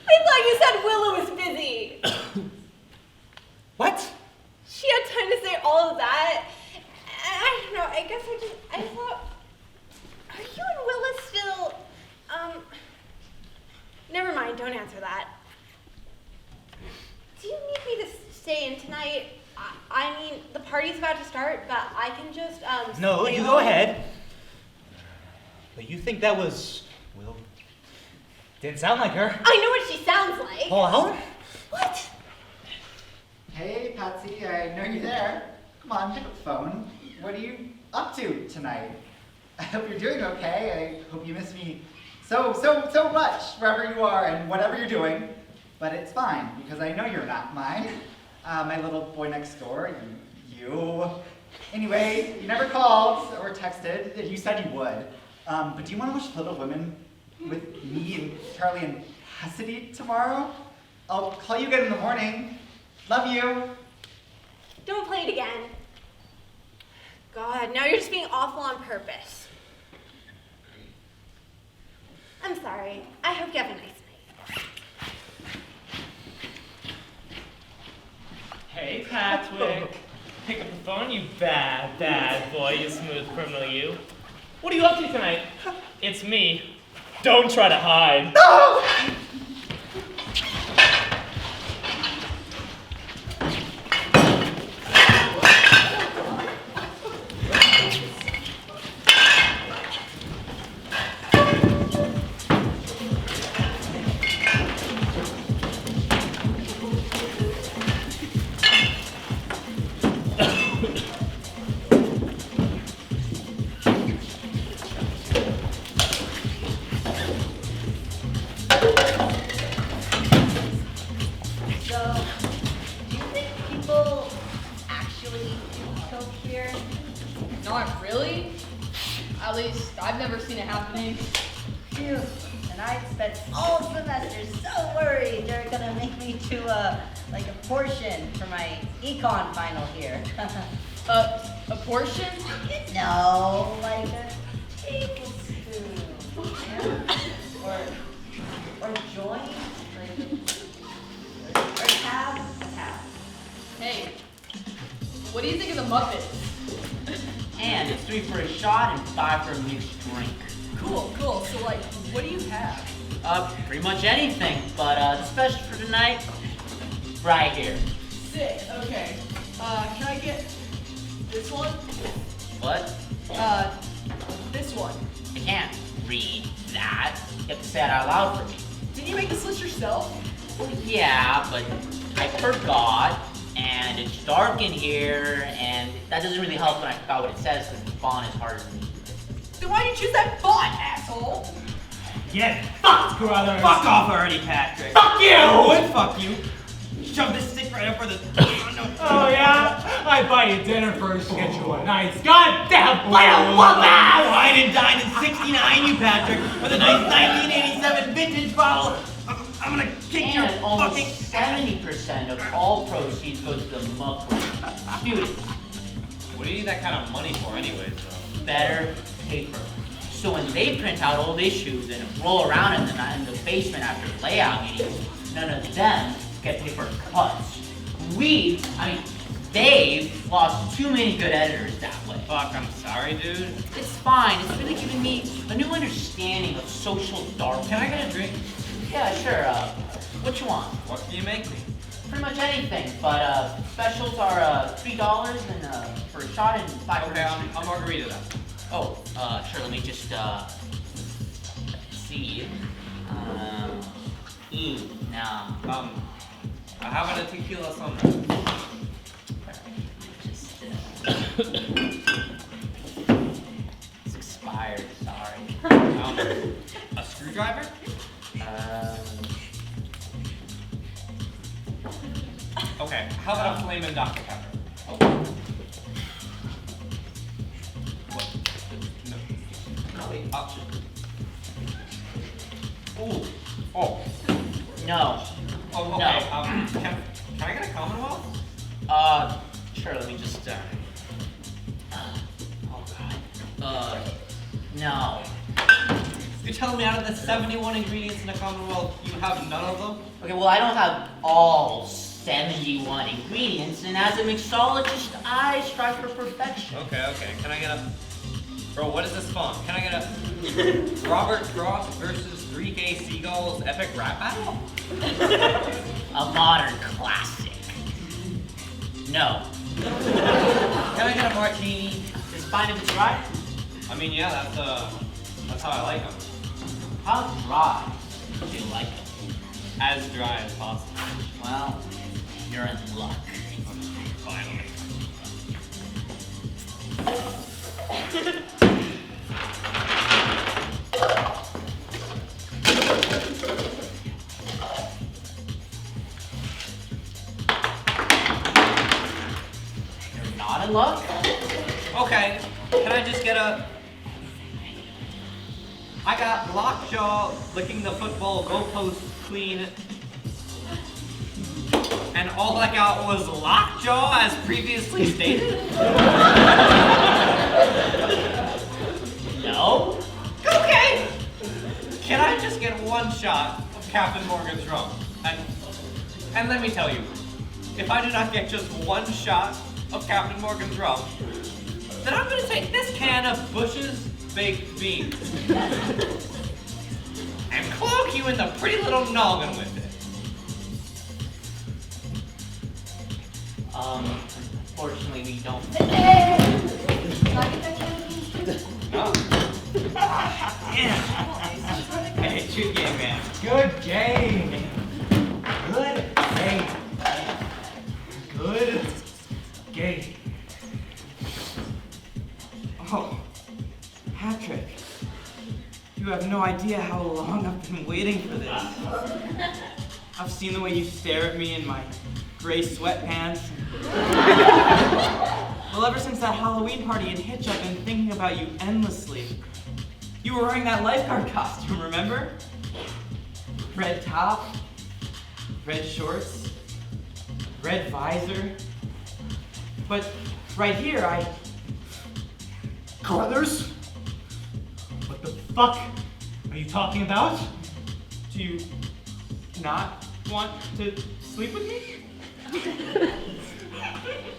I thought you said Willow was busy. What? She had time to say all of that. I don't know, I guess I thought, are you and Willa still, never mind, don't answer that. Do you need me to stay in tonight? I mean, the party's about to start, but I can just, No, stay you home. go ahead. But you think that was... Will? Didn't sound like her. I know what she sounds like. Well? What? Hey, Patsy, I know you're there. Come on, pick up the phone. What are you up to tonight? I hope you're doing okay. I hope you miss me so much, wherever you are and whatever you're doing. But it's fine, because I know you're not my little boy next door, you. Anyway, you never called or texted. You said you would. But do you want to watch Little Women with me and Charlie and Cassidy tomorrow? I'll call you again in the morning. Love you. Don't play it again. God, now you're just being awful on purpose. I'm sorry. I hope you have a nice night. Hey, Patwick. Pick up the phone, you bad, bad boy, you smooth criminal, you. What are you up to tonight? It's me. Don't try to hide. No! I've never seen it happening. Phew. And I spent all semester so worried they're gonna make me do a portion for my econ final here. A portion? No, like a tablespoon. Yeah. Or joint, or tab. Hey, what do you think of the Muppets? And it's 3 for a shot and 5 for a mixed drink. Cool. So like, what do you have? Pretty much anything, but the special for tonight, right here. Sick. Okay. Can I get this one? What? This one. I can't read that. You have to say it out loud for me. Did you make this list yourself? Well, yeah, but I forgot, and it's dark in here, and that doesn't really help when I forgot what it says because the font is harder than me. Then why did you choose that font, asshole? Get fucked, Carruthers! Fuck off already, Patrick. Fuck you! And fuck you. Shove this stick right up for the... Oh yeah? I buy you dinner first to get you a nice goddamn plate of whoop-ass! Wine and dine in 69, you Patrick, with a nice 1987 vintage bottle. I'm gonna kick your And almost fucking... 70% of all proceeds go to the mug students. What do you need that kind of money for anyways, though? Better paper. So when they print out old issues and roll around in the basement after layout meetings, none of them get paper cuts. They've lost too many good editors that way. Fuck, I'm sorry, dude. It's fine. It's really given me a new understanding of social darkness. Can I get a drink? Yeah, sure. What you want? What can you make me? Pretty much anything, but specials are $3 and for a shot and 5 Okay, I'll margarita that. Oh, sure. Let me just see. Now. How about a tequila something? Just it's expired. Sorry. A screwdriver? Okay, how about a flamin' Dr. Pepper? What? No. Wait, ooh. Oh. No. Oh, okay. No. Can I get a Commonwealth? Sure. Let me just. Oh God. No. You're telling me out of the 71 ingredients in a Commonwealth, you have none of them? Okay. Well, I don't have all 71 ingredients, and as a mixologist, I strive for perfection. Okay. Can I get a... Bro, what is this font? Can I get a Robert Frost versus 3K Seagulls epic rap battle? A modern classic. No. Can I get a martini? It's fine if it's dry. I mean, yeah, that's how I like them. How dry do you like it? As dry as possible. Well, you're in luck. Finally. You're not in luck? Okay, can I just get a... I got Lockjaw licking the football goalpost clean. And all I got was Lockjaw as previously stated? No. Okay! Can I just get one shot of Captain Morgan's rum? And let me tell you, if I do not get just one shot of Captain Morgan's rum, then I'm gonna take this can of Bush's baked beans and cloak you in the pretty little noggin with it. Unfortunately, we don't. No. Hey, true game, man. Good game. Good game. Good game. Oh, Patrick, you have no idea how long I've been waiting for this. I've seen the way you stare at me in my gray sweatpants. Well, ever since that Halloween party in Hitch, I've been thinking about you endlessly. You were wearing that lifeguard costume, remember? Red top, red shorts, red visor. But right here, Carruthers? What the fuck are you talking about? Do you not want to sleep with me?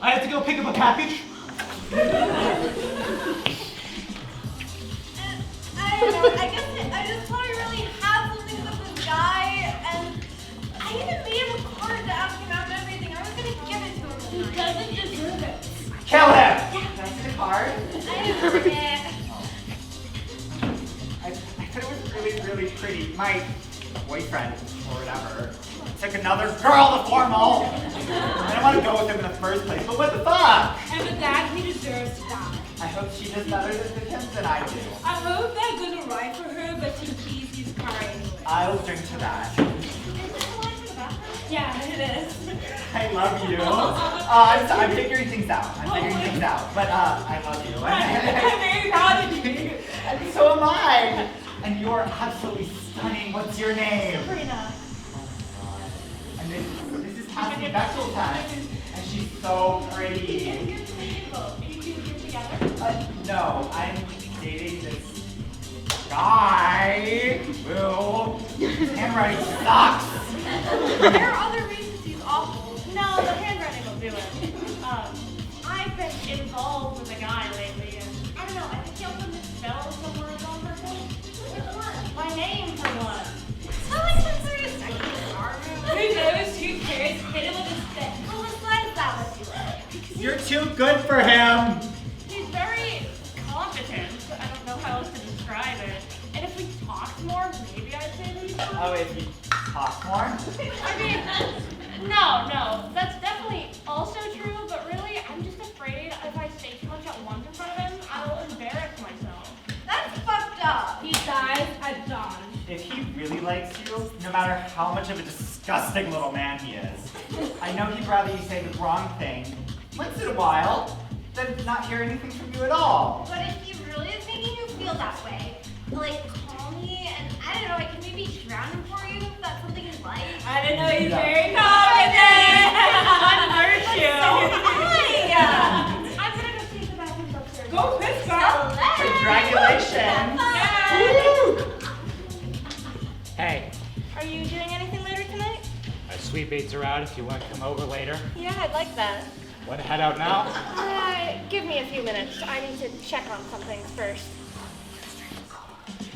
I have to go pick up a package. I don't know, I just want to really have something with this guy, and I even made him a card to ask him out and everything. I was going to give it to him. He doesn't deserve it. Kill him! Can I see the card? I forget. I thought it was really, really pretty. My boyfriend, or whatever, took another girl to formal. I didn't want to go with him in the first place, but what the fuck? And with that, he deserves to die. I hope she does better with him than I do. I hope that goes alright for her, but she keeps his car anyway. I'll drink to that. Yeah, it is. I love you. I'm figuring things out. But I love you. I'm very proud of you. And so am I. And you're absolutely stunning. What's your name? Sabrina. And this is passing Bechdel-Test. And she's so pretty. Are you two together? No, I'm dating this guy who handwriting sucks. There are other reasons he's awful. No, the handwriting will do it. I've been involved with a guy lately, and I don't know, I think he also misspelled some words on purpose. Which one? My name, for one. So like some sort of sexual charm. Who knows? Who cares? Hit him with a stick. Well, besides that, what you like? You're too good for him. He's very competent. I don't know how else to describe it. And if we talked more, maybe I'd say that he's fun. Oh, if you talk more? I mean, no, that's definitely also true, but really, I'm just afraid if I say too much at once in front of him, I'll embarrass myself. That's fucked up. He dies at dawn. If he really likes you, no matter how much of a disgusting little man he is, I know he'd rather you say the wrong thing once in a while than not hear anything from you at all. But if he really is making you feel that way, like, call me, and I don't know, I can maybe drown him for you if that's something you like. I didn't know he's very confident. Aren't you? I'm gonna go take the bathrooms upstairs. Go piss, girl. Congratulations. Hey, Are you doing anything later tonight? my sweet baits are out if you want to come over later. Yeah, I'd like that. Want to head out now? Give me a few minutes. I need to check on something first.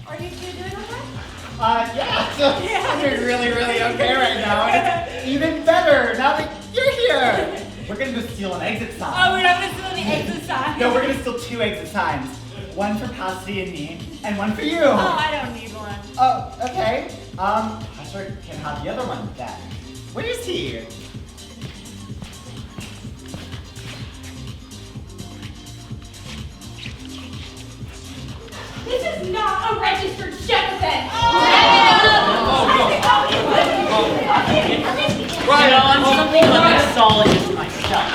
Are you two doing okay? Yeah, so I'm doing really, really okay right now. And it's even better now that you're here. We're gonna go steal an exit sign. Oh, we're not gonna steal any exit sign. No, we're gonna steal 2 exit signs. One for Patsy and me, and one for you. Oh, I don't need one. Oh, okay. Pastor can have the other one then. Where is he? This is not a registered chef event. Right on, something like mixologist myself.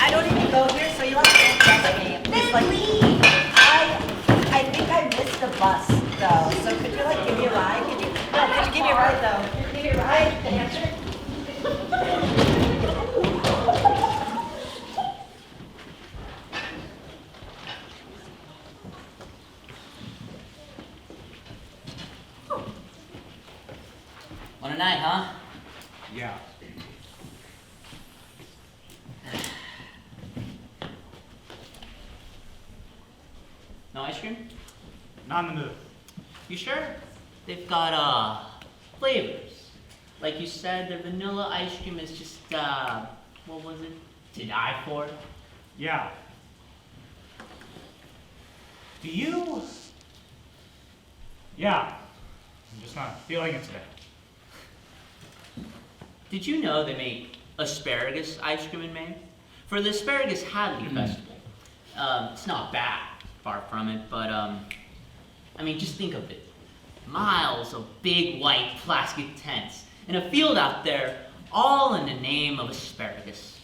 I don't even go here, so you'll have to trust me. It's like, I think I missed the bus, though. So could you, like, give me a ride? Could you give me a ride, though? Could you give me a ride? The answer? One a night, huh? Yeah. No ice cream? Not in the mood. You sure? They've got, flavors. Like you said, the vanilla ice cream is just, what was it? To die for? Yeah. Do you? Yeah. I'm just not feeling it today. Did you know they make asparagus ice cream in May? For the Asparagus Hadley Festival. It's not bad, far from it, but, I mean, just think of it. Miles of big white plastic tents in a field out there, all in the name of asparagus.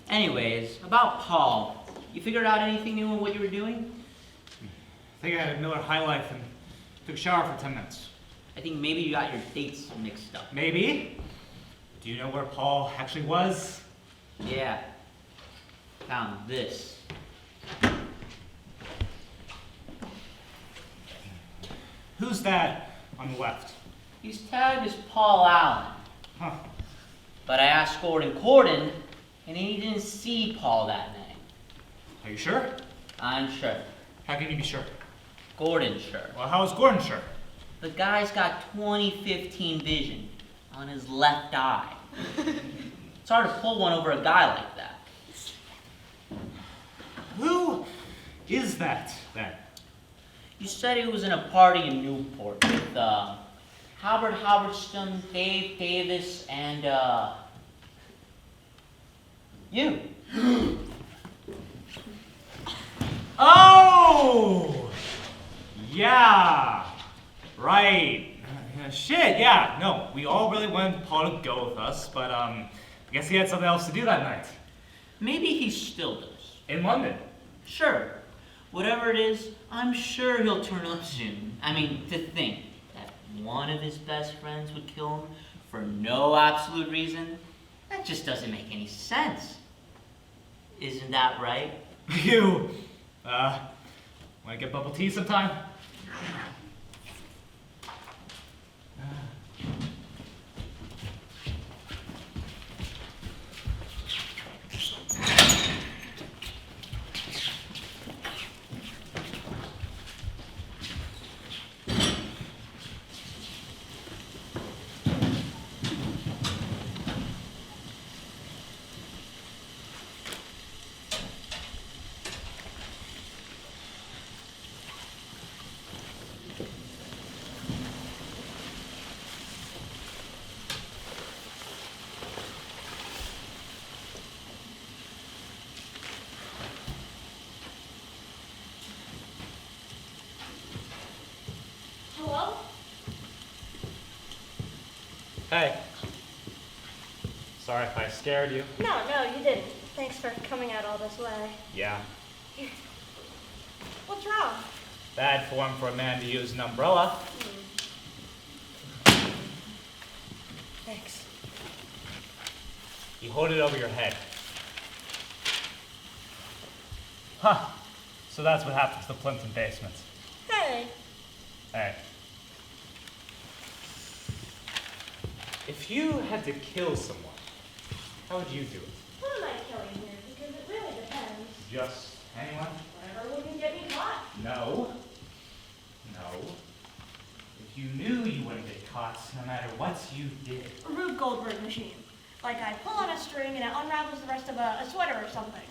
Anyways, about Paul. You figured out anything new on what you were doing? I think I had a Miller High Life and took a shower for 10 minutes. I think maybe you got your dates mixed up. Maybe? Do you know where Paul actually was? Yeah. Found this. Who's that on the left? He's tagged as Paul Allen. Huh. But I asked Gordon Corden, and he didn't see Paul that night. Are you sure? I'm sure. How can you be sure? Gordon's sure. Well, how is Gordon sure? The guy's got 20/15 vision on his left eye. It's hard to pull one over a guy like that. Who is that, then? You said he was in a party in Newport with Halbertstam, Dave Davis, and you. Oh! Yeah! Right. Shit, yeah. No, we all really wanted Paul to go with us, but I guess he had something else to do that night. Maybe he still does. In London? Sure. Whatever it is, I'm sure he'll turn up soon. I mean, to think that one of his best friends would kill him for no absolute reason, that just doesn't make any sense. Isn't that right? You, wanna get bubble tea sometime? Hey. Sorry if I scared you. No, you didn't. Thanks for coming out all this way. Yeah. What's wrong? Bad form for a man to use an umbrella. Thanks. You hold it over your head. Huh. So that's what happened to the Plimpton basement. Hey. Hey. If you had to kill someone, how would you do it? What am I killing here? Because it really depends. Just anyone? Whatever wouldn't get me caught. No. No. If you knew you wouldn't get caught no matter what you did. A Rube Goldberg machine. Like I pull on a string and it unravels the rest of a sweater or something.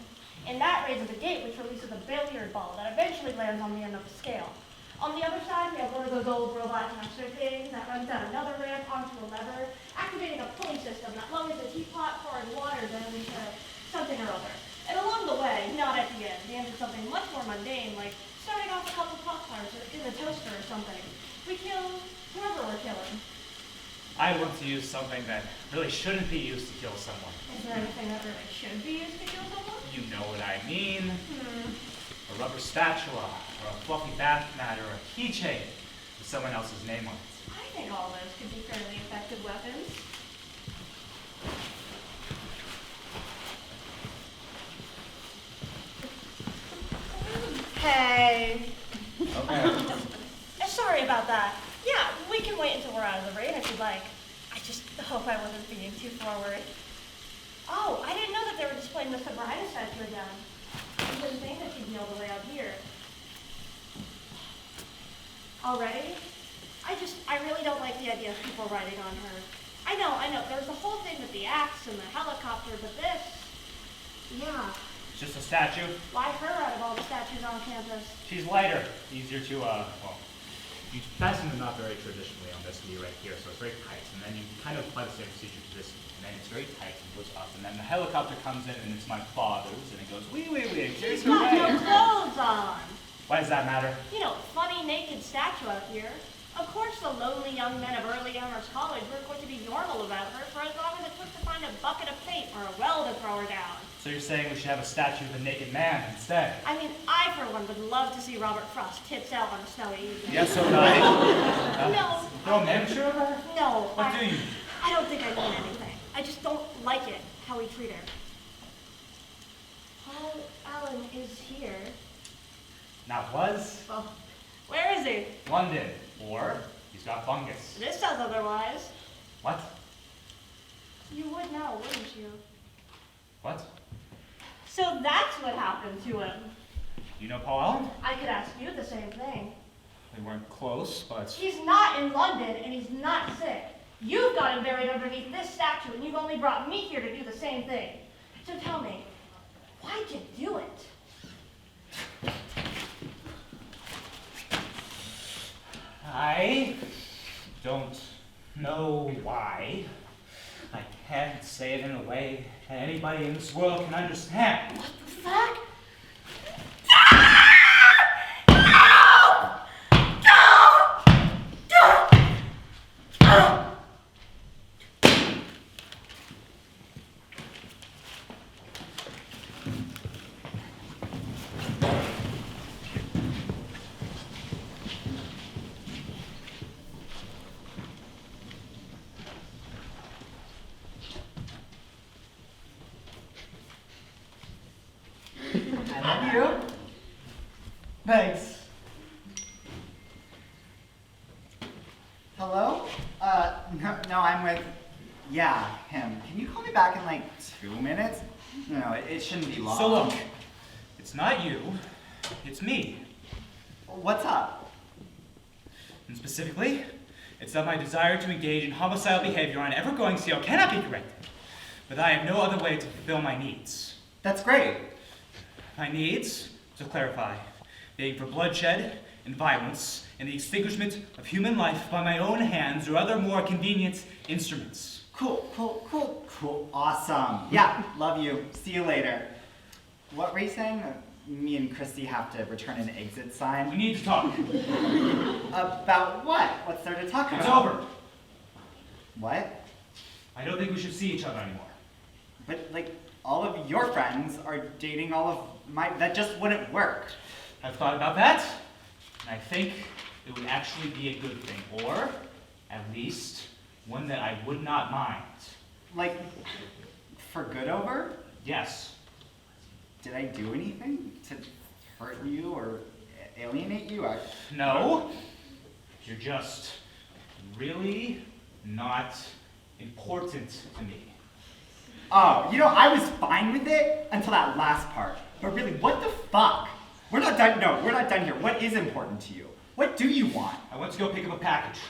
And that raises a gate which releases a billiard ball that eventually lands on the end of the scale. On the other side, we have one of those old robot master things that runs down another ramp onto a lever, activating a pulley system that lowers the teapot pouring water down into something or other. And along the way, not at the end, we ended something much more mundane, like starting off a couple Pop-Tarts in a toaster or something. We kill whoever we're killing. I want to use something that really shouldn't be used to kill someone. Is there anything that really should be used to kill someone? You know what I mean. A rubber spatula, or a fluffy bath mat, or a keychain with someone else's name on it. I think all those could be fairly effective weapons. Hey. Okay. Sorry about that. Yeah, we can wait until we're out of the rain if you'd like. I just hope I wasn't being too forward. Oh, I didn't know that they were displaying the Sabrina statue again. I didn't think that she'd be all the way out here. Already? I really don't like the idea of people riding on her. I know, there's the whole thing with the axe and the helicopter, but this, yeah. It's just a statue. Why her out of all the statues on campus? She's lighter, easier to, well, you fasten them not very traditionally on this knee right here, so it's very tight, and then you kind of apply the same procedure to this knee, and then it's very tight and goes up, and then the helicopter comes in, and it's my father's, and it goes wee wee wee. She's got no clothes on. Why does that matter? You know, funny naked statue out here. Of course the lonely young men of early Amherst College were going to be normal about her for as long as it took to find a bucket of paint or a well to throw her down. So you're saying we should have a statue of a naked man instead? I mean, I, for one, would love to see Robert Frost tits out on a snowy evening. Yes, so would I. No. Throw a miniature of her? No. What do you? I don't think I mean anything. I just don't like it, how we treat her. Paul Allen is here. Not was? Well, where is he? London. Or he's got fungus. This says otherwise. What? You would know, wouldn't you? What? So that's what happened to him. You know Paul Allen? I could ask you the same thing. We weren't close, but... He's not in London, and he's not sick. You've got him buried underneath this statue, and you've only brought me here to do the same thing. So tell me, why'd you do it? I don't know why. I can't say it in a way that anybody in this world can understand. What the fuck? I love you. Thanks. Hello? No, I'm with, him. Can you call me back in like 2 minutes? No, it shouldn't be long. So look, it's not you, it's me. What's up? And specifically, it's that my desire to engage in homicidal behavior on an ever-growing scale cannot be corrected. But I have no other way to fulfill my needs. That's great. My needs, to clarify, being for bloodshed and violence and the extinguishment of human life by my own hands or other more convenient instruments. Cool. Awesome. Yeah, love you. See you later. What were you saying? Me and Christy have to return an exit sign? We need to talk. About what? What's there to talk about? It's over. What? I don't think we should see each other anymore. But, like, all of your friends are dating all of my... That just wouldn't work. I've thought about that, and I think it would actually be a good thing, or at least one that I would not mind. Like, for good over? Yes. Did I do anything to hurt you or alienate you? No. You're just really not important to me. Oh, I was fine with it until that last part. But really, what the fuck? We're not done. No, we're not done here. What is important to you? What do you want? I want to go pick up a package.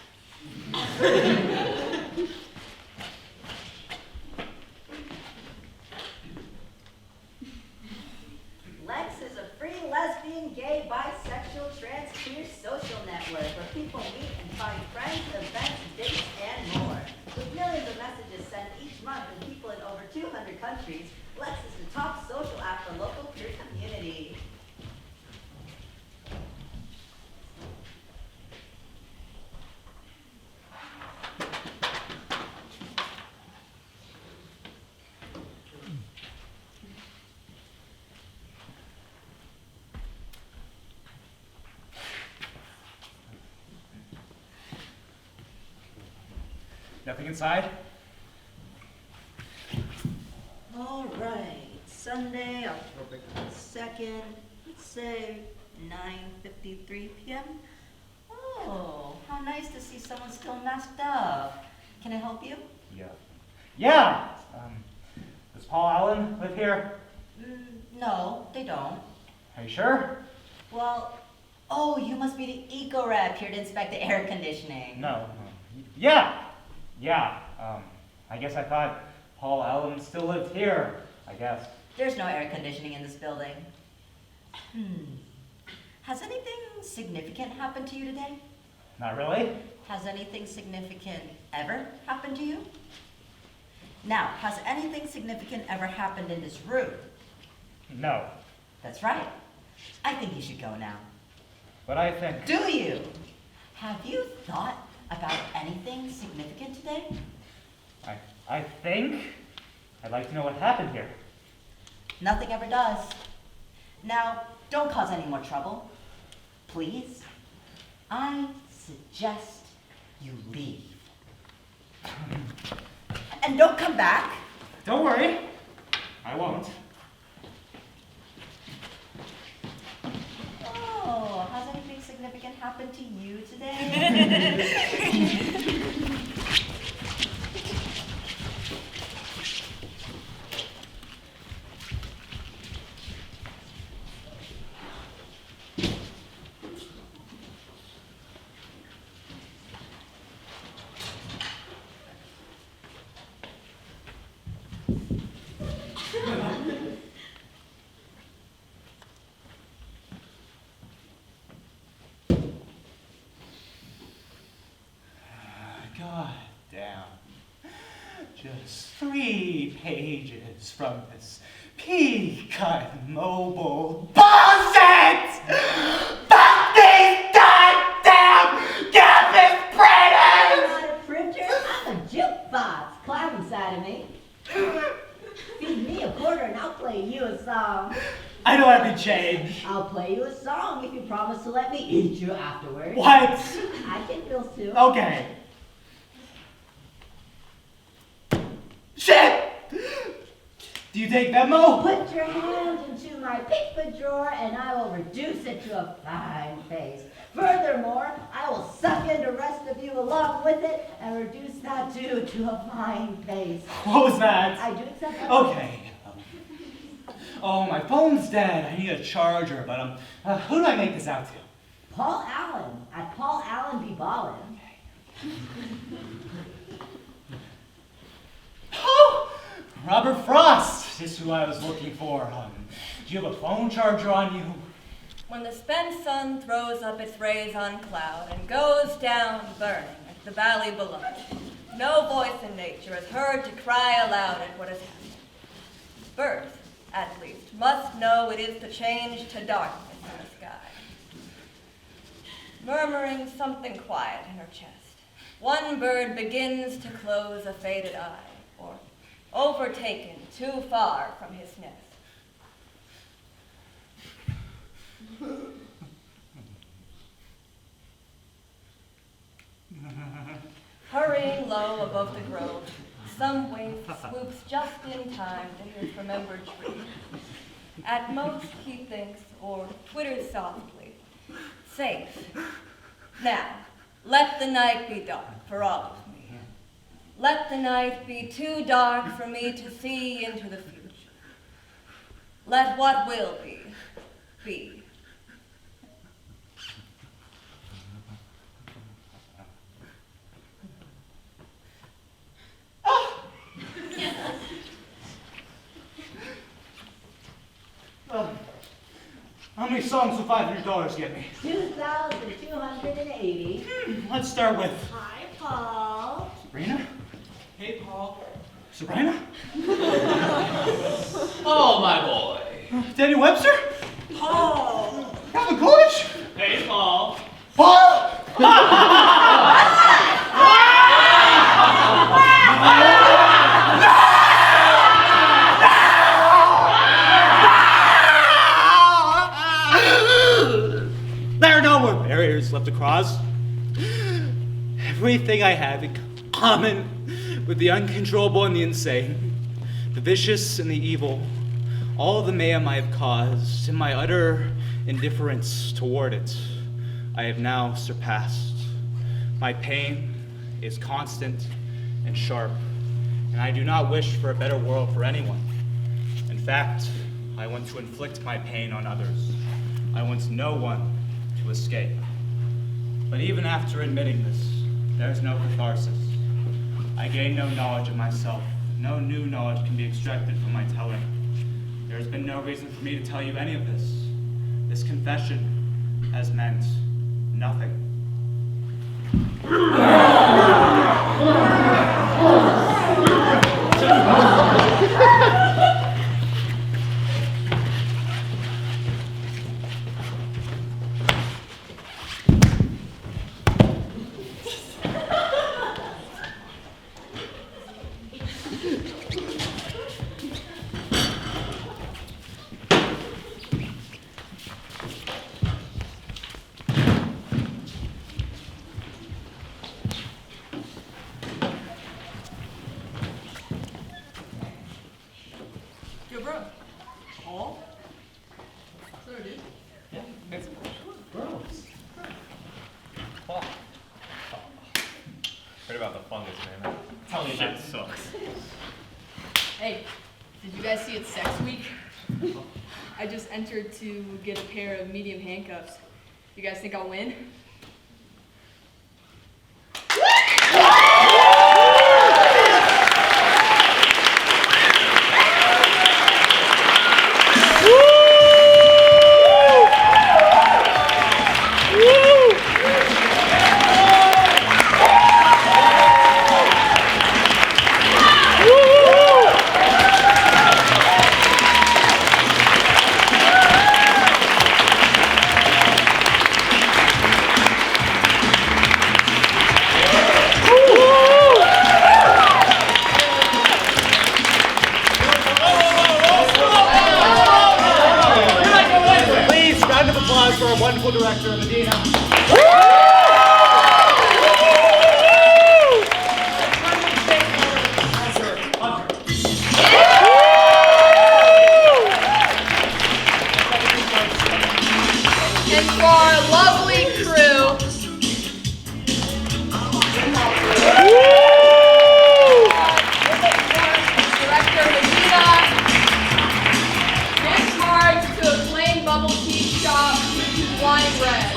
Lex is a free lesbian, gay, bisexual, trans, queer social network where people meet and find friends, events, dates, and more. With millions of messages sent each month and people in over 200 countries, Lex is the top social app for local queer community. Nothing inside? All right, Sunday, October 2nd, let's say 9:53 p.m. Oh, how nice to see someone still masked up. Can I help you? Yeah. Does Paul Allen live here? No, they don't. Are you sure? Well, you must be the eco rep here to inspect the air conditioning. No. Yeah. I guess I thought Paul Allen still lived here, I guess. There's no air conditioning in this building. Has anything significant happened to you today? Not really. Has anything significant ever happened to you? Now, has anything significant ever happened in this room? No. That's right. I think you should go now. But I think... Do you? Have you thought about anything significant today? I think I'd like to know what happened here. Nothing ever does. Now, don't cause any more trouble. Please. I suggest you leave. And don't come back. Don't worry. I won't. Oh, has anything significant happened to you today? God damn. Just 3 pages from this pea-cut mobile bullshit! Fuck these goddamn campus printers! I'm not a printer, I'm a jukebox. Climb inside of me. Feed me a quarter and I'll play you a song. I don't have any change. I'll play you a song if you promise to let me eat you afterwards. What? I take bills too. Okay. Shit! Do you take Venmo? Put your hand into my paper drawer and I will reduce it to a fine face. Furthermore, I will suck in the rest of you along with it and reduce that too to a fine face. What was that? I do accept that. Okay. Oh, my phone's dead. I need a charger, but who do I make this out to? Paul Allen at Paul Allen be Ballin. Oh, Robert Frost is who I was looking for. Do you have a phone charger on you? When the spent sun throws up its rays on cloud and goes down burning at the valley below, no voice in nature is heard to cry aloud at what has happened. Birds, at least, must know it is to change to darkness in the sky. Murmuring something quiet in her chest, one bird begins to close a faded eye, or overtaken too far from his nest. Hurrying low above the grove, some waif swoops just in time to his remembered tree. At most he thinks, or twitters softly, safe. Now, let the night be dark for all of me. Let the night be too dark for me to see into the future. Let what will be, be. How many songs will $500 get me? 2,280. Let's start with Hi, Paul. Sabrina. Hey, Paul. Sabrina. Oh, my boy. Daniel Webster. Paul. Calvin Coolidge. Hey, Paul. Paul. There are no more barriers left to cross. Everything I have in common with the uncontrollable and the insane, the vicious and the evil, all the mayhem I have caused, and my utter indifference toward it, I have now surpassed. My pain is constant and sharp, and I do not wish for a better world for anyone. In fact, I want to inflict my pain on others. I want no one to escape. But even after admitting this, there is no catharsis. I gain no knowledge of myself. No new knowledge can be extracted from my telling. There has been no reason for me to tell you any of this. This confession has meant nothing. shit. That sucks. Hey, did you guys see it's sex week? I just entered to get a pair of medium handcuffs. You guys think I'll win? For our wonderful director, Madina. And for our lovely crew. Director Madina. Gift cards to a plain bubble tea shop. Wine bread.